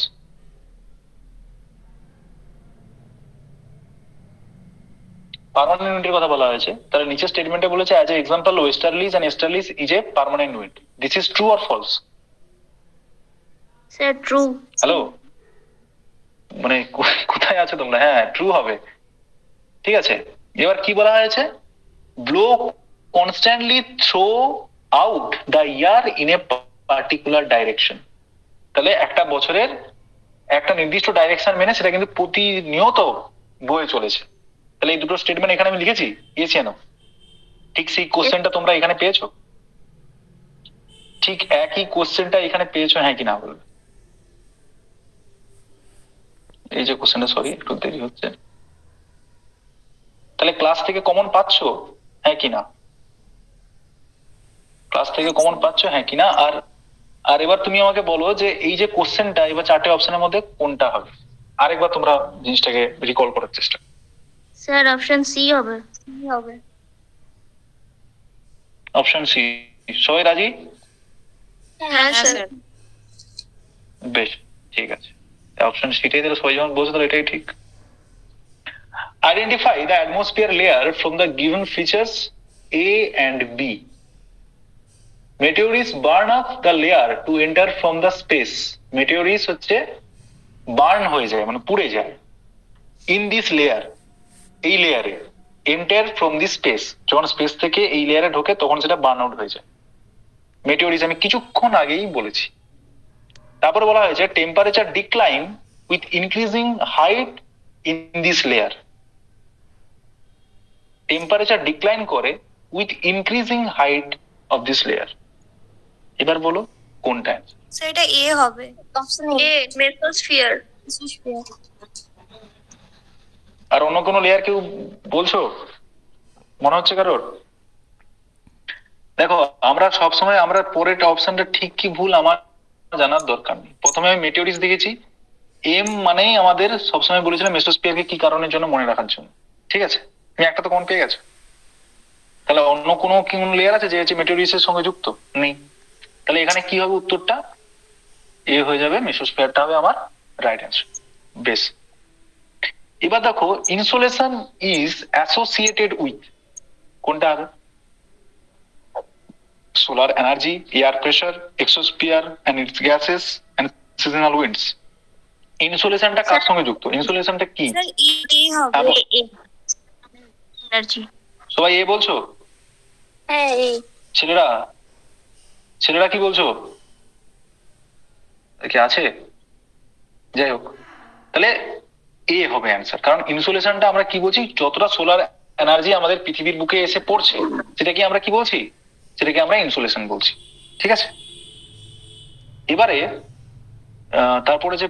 A: পার্মানেন্ট ইউনিটের কথা বলা হয়েছে, তাহলে নিচের স্টেটমেন্টে বলেছে as a example westerlies and easterlies is a permanent unit. This is true or false?
D: Sir true.
A: Hello, মানে কোথায় আছো তোমরা? হ্যাঁ, ট্রু হবে। ঠিক আছে, এবার কি বলা হয়েছে? Blow constantly throughout the year in a particular direction. তাহলে একটা বছরের একটা নির্দিষ্ট ডাইরেকশন মেনে সেটা কিন্তু প্রতিনিয়ত বয়ে চলেছে। তাহলে এই দুটো স্টেটমেন্ট এখানে আমি লিখেছি, এনো ঠিক সেই কোশ্চেনটা তোমরা এখানে পেয়েছো? ঠিক একই কোশ্চেনটা এখানে পেয়েছো, হ্যাঁ কি না বলবে? এই যে কোশ্চেনটা, সরি একটু দেরি হচ্ছে। তাহলে ক্লাস থেকে কমন পাচ্ছো, হ্যাঁ কি না? ক্লাস থেকে কমন পাচ্ছো, হ্যাঁ কি না? আর আর এবার তুমি আমাকে বলো যে এই যে কোশ্চেনটা, এবার চারটে অপশনের মধ্যে কোনটা হবে? আরেকবার তোমরা জিনিসটাকে রিকল করার চেষ্টা।
D: স্যার অপশন সি হবে।
A: অপশন সি, সবাই রাজি?
D: হ্যাঁ স্যার।
A: বেশ, ঠিক আছে, অপশন সিটাই তাহলে সবাই যখন বলছে তাহলে এটাই ঠিক। Identify the atmosphere layer from the given features A and B. Meteors burn up the layer to enter from the space. Meteors হচ্ছে বার্ন হয়ে যায়, মানে পুড়ে যায়। ইন দিস লেয়ার, এই লেয়ারে, এন্টার ফ্রম দি স্পেস, যখন স্পেস থেকে এই লেয়ারে ঢোকে তখন সেটা বার্ন আউট হয়ে যায়। মেটিওরিস আমি কিছুক্ষণ আগেই বলেছি। তারপরে বলা হয়েছে temperature decline with increasing height in this layer. Temperature decline করে with increasing height of this layer. এবার বলো কোনটা?
B: সেটা এ হবে।
E: অপশন
D: এ মেসোস্ফিয়ার।
A: আর অন্য কোনো লেয়ার কেউ বলছো মনে হচ্ছে কারোর? দেখো, আমরা সবসময় আমরা পরের অপশনটা ঠিক কি ভুল আমার জানার দরকার নেই। প্রথমে আমি মেটিওরিস দেখেছি, এম মানেই আমাদের সবসময় বলেছিলাম মেসোস্ফিয়ারকে কি কারণের জন্য মনে রাখার জন্য। ঠিক আছে, তুমি একটা তো কোন পেয়ে গেছো। তাহলে অন্য কোনো কি কোন লেয়ার আছে যে হচ্ছে মেটিওরিসের সঙ্গে যুক্ত? নেই। তাহলে এখানে কি হবে উত্তরটা? এ হয়ে যাবে, মেসোস্ফিয়ারটা হবে আমার রাইট অ্যান্সার। বেশ, এবার দেখো ইনসোলেশন ইজ অ্যাসোসিয়েটেড উইথ, কোনটা হবে? Solar energy, air pressure, exosphere and its gases and seasonal winds. ইনসোলেশনটা কার সঙ্গে যুক্ত? ইনসোলেশনটা কি?
B: স্যার এ হবে।
D: এনার্জি।
A: সবাই এ বলছো?
E: হ্যাঁ এ।
A: ছেলেরা, ছেলেরা কি বলছো? কি আছে? যাই হোক, তাহলে এ হবে অ্যান্সার। কারণ ইনসোলেশনটা আমরা কি বলছি? যতটা সোলার এনার্জি আমাদের পৃথিবীর বুকে এসে পড়ছে সেটাকে আমরা কি বলছি? সেটাকে আমরা ইনসোলেশন বলছি। ঠিক আছে, এবারে তারপরে যে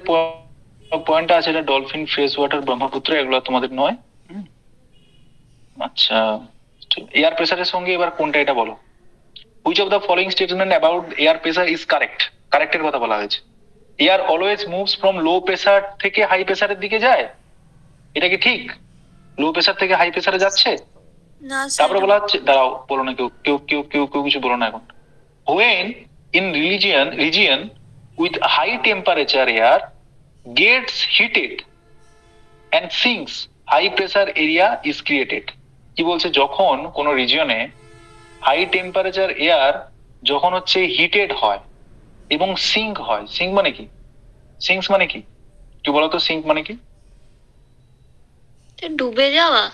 A: পয়েন্টটা আছে, এটা ডলফিন, ফ্রেশ ওয়াটার, ব্রহ্মপুত্র, এগুলো তোমাদের নয়। আচ্ছা, এয়ার প্রেসারের সঙ্গে এবার কোনটা এটা বলো। Which of the following statement about air pressure is correct? কারেক্টের কথা বলা হয়েছে। Air always moves from low pressure থেকে হাই প্রেসারের দিকে যায়, এটা কি ঠিক? লো প্রেসার থেকে হাই প্রেসারে যাচ্ছে?
B: না
A: তারপরে
B: স্যার।
A: বলা হচ্ছে, দাঁড়াও বলো না, কেউ কেউ কেউ কেউ কেউ কিছু বলো না এখন। When in region with high temperature air gets heated and sinks, high pressure area is created. কি বলছে? যখন কোন রিজিয়নে হাই টেম্পারেচার এয়ার যখন হচ্ছে হিটেড হয় এবং সিঙ্ক হয়। সিঙ্ক মানে কি? সিঙ্কস মানে কি? কি বলতো সিঙ্ক মানে কি?
D: ডুবে যাওয়া।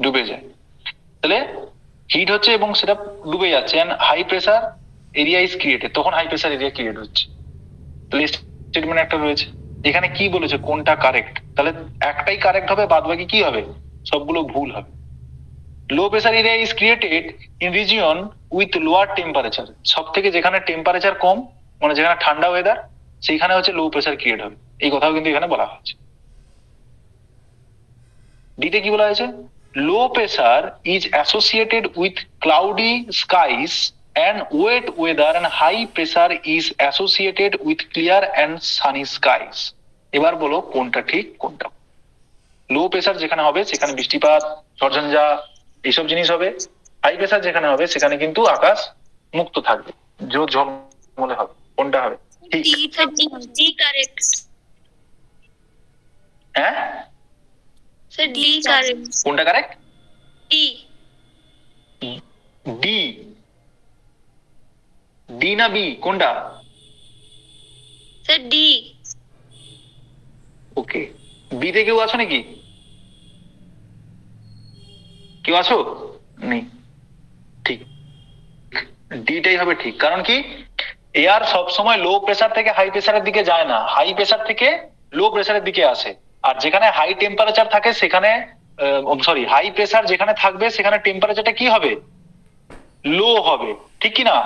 A: ডুবে যায়। তাহলে হিট হচ্ছে এবং সেটা ডুবে যাচ্ছে, and high pressure area is created, তখন হাই প্রেসার এরিয়া ক্রিয়েট হচ্ছে। তাহলে স্টেটমেন্ট একটা রয়েছে। এখানে কি বলেছে কোনটা কারেক্ট? তাহলে একটাই কারেক্ট হবে, বাদ বাকি কি হবে? সবগুলো ভুল হবে। Low pressure area is created in region with lower temperature. সব থেকে যেখানে টেম্পারেচার কম, মানে যেখানে ঠান্ডা ওয়েদার, সেইখানে হচ্ছে লো প্রেসার ক্রিয়েট হবে। এই কথাও কিন্তু এখানে বলা হয়েছে। ডিতে কি বলা হয়েছে? Low pressure is associated with cloudy skies and wet weather, and high pressure is associated with clear and sunny skies. এবার বলো কোনটা ঠিক কোনটা? লো প্রেসার যেখানে হবে সেখানে বৃষ্টিপাত, ঝড়ঝঞ্ঝা এইসব জিনিস হবে। হাই প্রেসার যেখানে হবে সেখানে কিন্তু আকাশ মুক্ত থাকবে, জোর ঝলমলে হবে। কোনটা হবে ঠিক?
D: D correct.
A: হ্যাঁ,
D: স্যার ডি কারেক্ট।
G: কোনটা কারেক্ট?
D: ডি।
G: ডি, ডি না বি কোনটা?
D: Sir D.
G: ওকে, বিতে কেউ আছো নাকি? কেউ আছো? নেই, ঠিক, ডিটাই হবে ঠিক। কারণ কি, এয়ার সবসময় লো প্রেসার থেকে হাই প্রেসারের দিকে যায় না, হাই প্রেসার থেকে লো প্রেসারের দিকে আসে। আর যেখানে হাই টেম্পারেচার থাকে সেখানে সরি, হাই প্রেসার যেখানে থাকবে সেখানে টেম্পারেচারটা কি হবে? লো হবে, ঠিক কি না?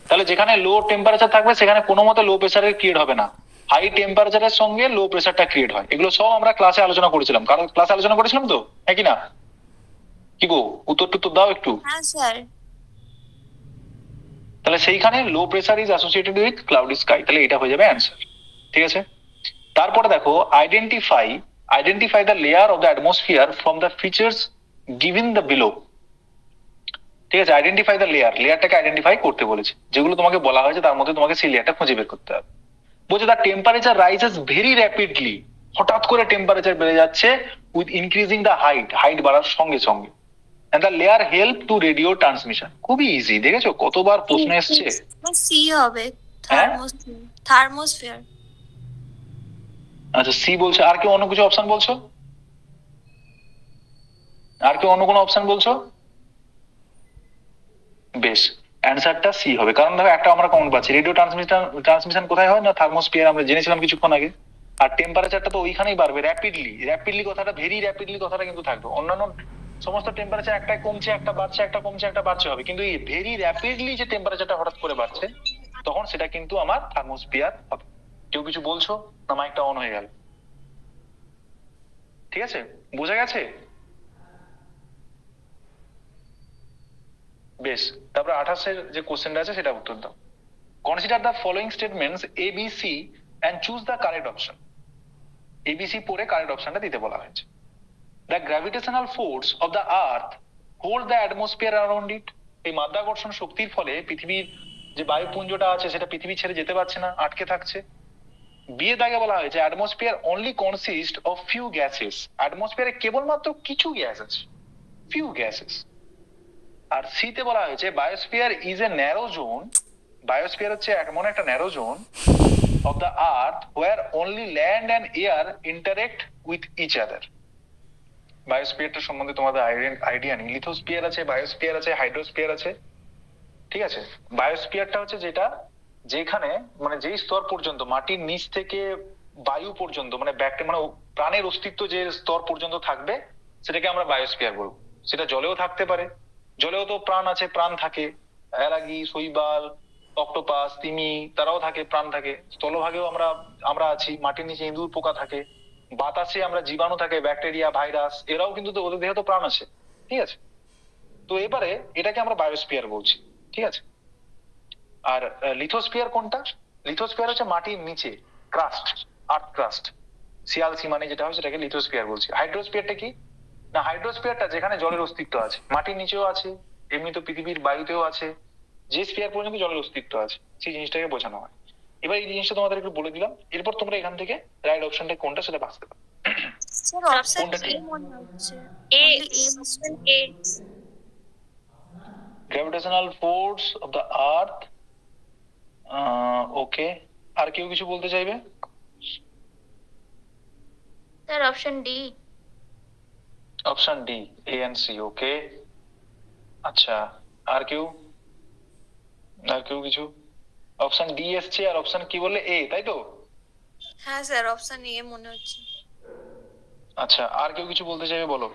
G: তাহলে যেখানে লো টেম্পারেচার থাকবে সেখানে কোনো মতে লো প্রেসারের ক্রিয়েট হবে না, হাই টেম্পারেচারের সঙ্গে লো প্রেসারটা ক্রিয়েট হয়। এগুলো সব আমরা ক্লাসে আলোচনা করেছিলাম, কারণ ক্লাসে আলোচনা করেছিলাম তো, হ্যাঁ কি না? কি গো, উত্তর টুত্তর দাও একটু।
B: হ্যাঁ স্যার।
G: তাহলে সেইখানে low pressure is associated with cloudy sky, তাহলে এটা হয়ে যাবে অ্যান্সার। ঠিক আছে, তারপরে দেখো identify the layer of the atmosphere from the features given the below. ঠিক আছে, আইডেন্টিফাই দ্য লেয়ারটাকে আইডেন্টিফাই করতে বলেছে, যেগুলো তোমাকে বলা হয়েছে তার মধ্যে তোমাকে সেই লেয়ারটা খুঁজে বের করতে হবে। বলছে the temperature rises very rapidly, হঠাৎ করে টেম্পারেচার বেড়ে যাচ্ছে উইথ ইনক্রিজিং দ্য হাইট বাড়ার সঙ্গে সঙ্গে। and the layer help to radio transmission। খুবই ইজি, দেখেছো কতবার প্রশ্ন এসছে।
B: সি হবে, থার্মোস্ফিয়ার।
G: আচ্ছা সি বলছে, আর কেউ অন্য কিছু অপশন বলছো? আর কেউ অন্য কোনো অপশন বলছো? বেশ, অ্যান্সারটা সি হবে। কারণ দেখো একটা আমরা কমন পাচ্ছি, রেডিও ট্রান্সমিশন কোথায় হয় না, থার্মোস্ফিয়ার, আমরা জেনেছিলাম কিছুক্ষণ আগে। আর টেম্পারেচারটা তো ওইখানেই বাড়বে র্যাপিডলি কথাটা, ভেরি র্যাপিডলি কথাটা কিন্তু থাকবে। অন্যান্য সমস্ত টেম্পারেচার একটা কমছে একটা বাড়ছে, একটা কমছে একটা বাড়ছে হবে, কিন্তু এই ভেরি র্যাপিডলি যে টেম্পারেচারটা হঠাৎ করে বাড়ছে তখন সেটা কিন্তু আমার থার্মোস্ফিয়ার হবে। কেউ কিছু বলছো না? মাইকটা অন হয়ে গেল। ঠিক আছে, বোঝা গেছে? বেশ, তারপরে 28-এর যে কোশ্চেনটা আছে সেটা উত্তর দাও। Consider the following statements A B C and choose the correct option. ABC পড়ে কারেক্ট অপশনটা দিতে বলা হয়েছে। The gravitational force of the earth hold the atmosphere around it। এই মাধ্যাকর্ষণ শক্তির ফলে পৃথিবীর যে বায়ুপুঞ্জটা আছে সেটা পৃথিবী ছেড়ে যেতে পারছে না, আটকে থাকছে। বিয়ে দাগে বলা হয়েছে atmosphere only consist of few gases. অ্যাটমসফিয়ারে কেবলমাত্র কিছু গ্যাস আছে, ফিউ গ্যাসেস। আর সিতে বলা হয়েছে biosphere is a narrow zone. Biosphere হচ্ছে এমন একটা narrow zone of the earth where only land and air interact with each other। বায়োস্ফিয়ারটা সম্বন্ধে তোমাদের আইডিয়া নেই। লিথোস্ফিয়ার আছে, বায়োস্ফিয়ার আছে, হাইড্রোস্ফিয়ার আছে। ঠিক আছে, বায়োস্ফিয়ারটা হচ্ছে যেটা যেখানে মানে যেই স্তর পর্যন্ত মাটির নিচ থেকে বায়ু পর্যন্ত মানে মানে প্রাণের অস্তিত্ব যে স্তর পর্যন্ত থাকবে সেটাকে আমরা বায়োস্ফিয়ার বলবো। সেটা জলেও থাকতে পারে, জলেও তো প্রাণ আছে, প্রাণ থাকে, অ্যালাগি, শৈবাল, অক্টোপাস, তিমি, তারাও থাকে, প্রাণ থাকে। স্থলভাগেও আমরা আছি, মাটির নিচে ইঁদুর পোকা থাকে, বাতাসে আমরা জীবাণু থাকে, ব্যাকটেরিয়া, ভাইরাস, এরাও কিন্তু ওদের দেহে তো প্রাণ আছে। ঠিক আছে, তো এবারে এটাকে আমরা বায়োস্ফিয়ার বলছি। ঠিক আছে, আর লিথোস্ফিয়ার কোনটা? লিথোস্ফিয়ার হচ্ছে মাটির নিচে, ক্রাস্ট, আর্থ ক্রাস্ট, শিয়াল সীমানে যেটা হয় সেটাকে লিথোস্ফিয়ার বলছি। হাইড্রোস্ফিয়ারটা কি না, হাইড্রোস্ফিয়ারটা যেখানে জলের অস্তিত্ব আছে, মাটির নিচেও আছে, এমনি তো পৃথিবীর বায়ুতেও আছে, যে স্ফিয়ার পর্যন্ত জলের অস্তিত্ব আছে সেই জিনিসটাকে বোঝানো হয়। এবার এই জিনিসটা তোমাদের একটু বলে দিলাম, এরপর তোমরা এখান থেকে রাইট অপশনটা কোনটা সেটা বাছতে পারো।
B: স্যার অপশন এ মনে হচ্ছে,
D: A.
B: Option
D: A.
G: Gravitational force of the earth. Okay, আর কেউ কিছু বলতে চাইবে?
E: Sir option D.
G: Option D, A and C. Okay, আচ্ছা, আর কেউ কিছু? অপশন ডি এসছে, আর অপশন কি বললে? এ, তাই তো?
B: হ্যাঁ স্যার অপশন এ মনে হচ্ছে।
G: আচ্ছা, আর কেউ কিছু বলতে চাইবে? বলো।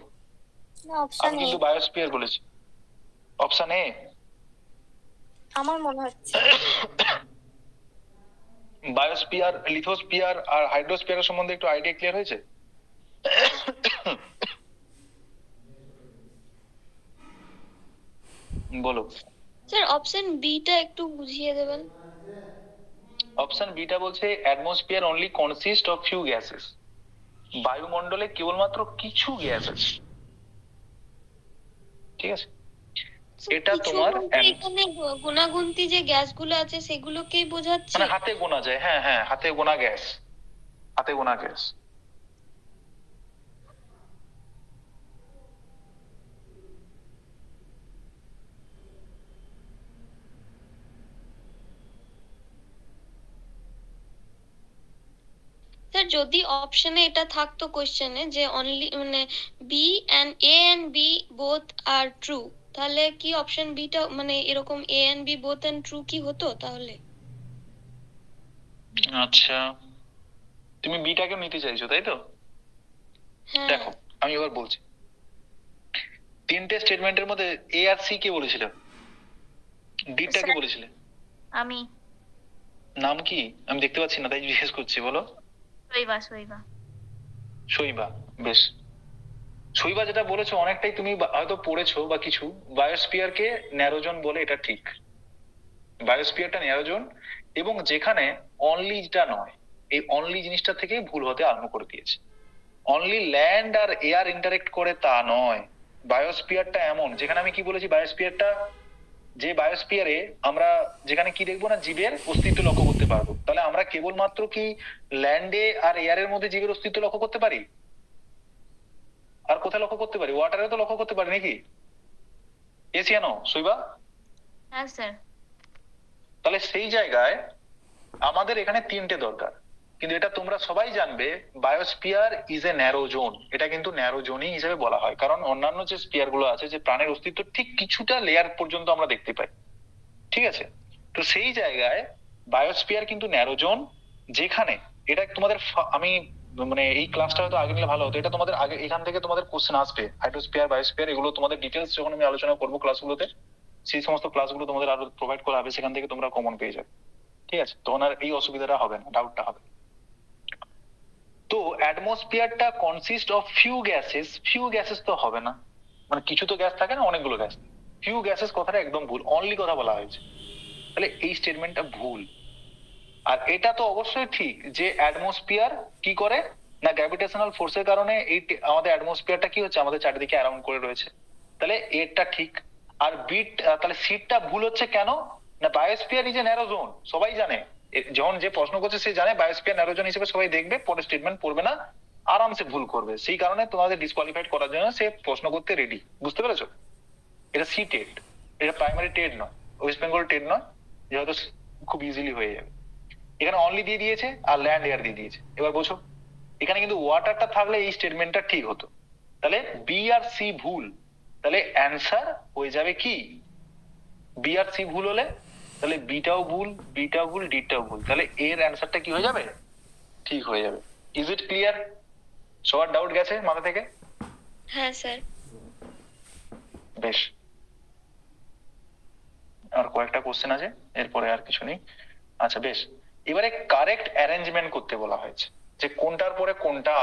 E: না অপশন
G: আমি
E: এ
G: কিন্তু বায়োস্ফিয়ার বলেছি। অপশন এ
E: আমার মনে হচ্ছে।
G: বায়োস্ফিয়ার, লিথোস্ফিয়ার আর হাইড্রোস্ফিয়ার সম্বন্ধে একটু আইডিয়া ক্লিয়ার হয়েছে? বলো।
D: স্যার অপশন বিটা একটু বুঝিয়ে দেবেন।
G: অপশন বিটা বলছে atmosphere only consist of few gases. বায়ুমণ্ডলে কেবলমাত্র কিছু গ্যাস আছে। ঠিক আছে, এটা তোমার
D: এখানে গুণাগুন্তি যে গ্যাসগুলো আছে সেগুলোকেই বোঝাচ্ছে,
G: মানে হাতে গোনা যায়। হ্যাঁ হ্যাঁ, হাতে গোনা গ্যাস, হাতে গোনা গ্যাস।
D: যদি অপশনে এটা থাকতো কোশ্চেনে যে অনলি মানে B and A and B both are true, তাহলে কি অপশন বিটা মানে এরকম A and B both and true কি হতো তাহলে?
G: আচ্ছা, তুমি বিটাকে নিতে চাইছো তাই তো?
D: হ্যাঁ
G: দেখো আমি এবার বলছি, তিনটে স্টেটমেন্টের মধ্যে এ আর সি কে বলেছিল, ডিটা কে বলেছিল?
H: আমি
G: নাম কি আমি দেখতে পাচ্ছি না তাই জিজ্ঞেস করছি, বলো।
H: শৈবা শৈবা
G: শৈবা। বেশ, শৈবা যেটা বলেছো অনেকটাই তুমি হয়তো পড়েছো বা কিছু, বায়োস্ফিয়ারকে ন্যারোজোন বলে, এটা ঠিক। বায়োস্ফিয়ারটা ন্যারোজোন, এবং যেখানে অনলিটা নয়, এই অনলি জিনিসটা থেকে ভুল হতে আরম্ভ করে দিয়েছে। অনলি ল্যান্ড আর এয়ার ইন্টারেক্ট করে তা নয়, বায়োস্ফিয়ারটা এমন, যেখানে আমি কি বলেছি, বায়োস্ফিয়ারটা যে বায়োস্ফিয়ারে আমরা যেখানে কি দেখবো না, জীবের অস্তিত্ব লক্ষ্য করতে পারবো, তাহলে আমরা কেবলমাত্র কি ল্যান্ডে আর এয়ারের মধ্যে জীবের অস্তিত্ব লক্ষ্য করতে পারি? আর কোথায় লক্ষ্য করতে পারি? ওয়াটারে তো লক্ষ্য করতে পারি নাকি? এসিয়ানো শৈবা?
H: হ্যাঁ স্যার।
G: তাহলে সেই জায়গায় আমাদের এখানে তিনটে দরকার, কিন্তু এটা তোমরা সবাই জানবে, biosphere is a narrow zone. এটা কিন্তু ন্যারো জোনই হিসেবে বলা হয়, কারণ অন্যান্য যে স্পিয়ার গুলো আছে, যে প্রাণের অস্তিত্ব ঠিক কিছুটা লেয়ার পর্যন্ত আমরা দেখতে পাই, ঠিক আছে? তো সেই জায়গায় বায়োস্ফিয়ার কিন্তু ন্যারো জোন, যেখানে এটা তোমাদের আমি মানে এই ক্লাসটা হয়তো আগে নিলে ভালো হতো, এটা তোমাদের আগে এখান থেকে তোমাদের কোশ্চেন আসবে, হাইড্রোস্ফিয়ার বায়োস্ফিয়ার এগুলো তোমাদের ডিটেলস যখন আমি আলোচনা করবো ক্লাসগুলোতে, সেই সমস্ত ক্লাসগুলো তোমাদের আরো প্রোভাইড করা হবে, সেখান থেকে তোমরা কমন পেয়ে যাবে, ঠিক আছে? তখন আর এই অসুবিধাটা হবে না, ডাউটটা হবে। তো অ্যাটমসফিয়ারটা কনসিস্ট অফ ফিউ গ্যাসেস তো হবে না, মানে কিছু তো গ্যাস থাকে না, অনেকগুলো গ্যাস। ফিউ গ্যাসেস কথাটা একদম ভুল, অনলি কথা বলা হয়েছে, তাহলে এই স্টেটমেন্টটা ভুল। আর এটা তো অবশ্যই ঠিক যে অ্যাটমসফিয়ার কি করে না, গ্র্যাভিটেশনাল ফোর্সের কারণে এই আমাদের অ্যাটমসফিয়ারটা কি হচ্ছে, আমাদের চারিদিকে অ্যারাউন্ড করে রয়েছে, তাহলে এটা ঠিক। আর বিট তাহলে সিটটা ভুল হচ্ছে কেন না, biosphere is a narrow zone, সবাই জানে, যখন যে প্রশ্ন করছে সে জানে বায়োস্ফিয়ার ন্যারো জোন হিসেবে সবাই দেখবে, পরে স্টেটমেন্ট পড়বে না, আরামসে ভুল করবে, সেই কারণে তোমাদের ডিসকোয়ালিফাইড করার জন্য সে প্রশ্ন করতে রেডি, বুঝতে পেরেছো? এটা সি টেট, এটা প্রাইমারি টেট নয়, ওয়েস্ট বেঙ্গল টেট নয়, যে হয়তো খুব ইজিলি হয়ে যাবে। এখানে অনলি দিয়ে দিয়েছে আর ল্যান্ড এয়ার দিয়ে দিয়েছে, এবার বোঝো, এখানে কিন্তু ওয়াটারটা থাকলে এই স্টেটমেন্টটা ঠিক হতো, তাহলে বি আর সি ভুল, তাহলে অ্যান্সার হয়ে যাবে কি, বি আর সি ভুল হলে তাহলে বিটাও ভুল, ডিটাও ভুল, তাহলে এর অ্যান্সারটা কি হয়ে যাবে, ঠিক হয়ে যাবে। Is it clear? সবার ডাউট গেছে মাথা থেকে?
D: হ্যাঁ স্যার।
G: বেশ, আর কয়েকটা কোশ্চেন আছে, এরপরে আর কিছু নেই। আচ্ছা বেশ, এবারে কারেক্ট অ্যারেঞ্জমেন্ট করতে বলা হয়েছে, যে কোনটার পরে কোনটা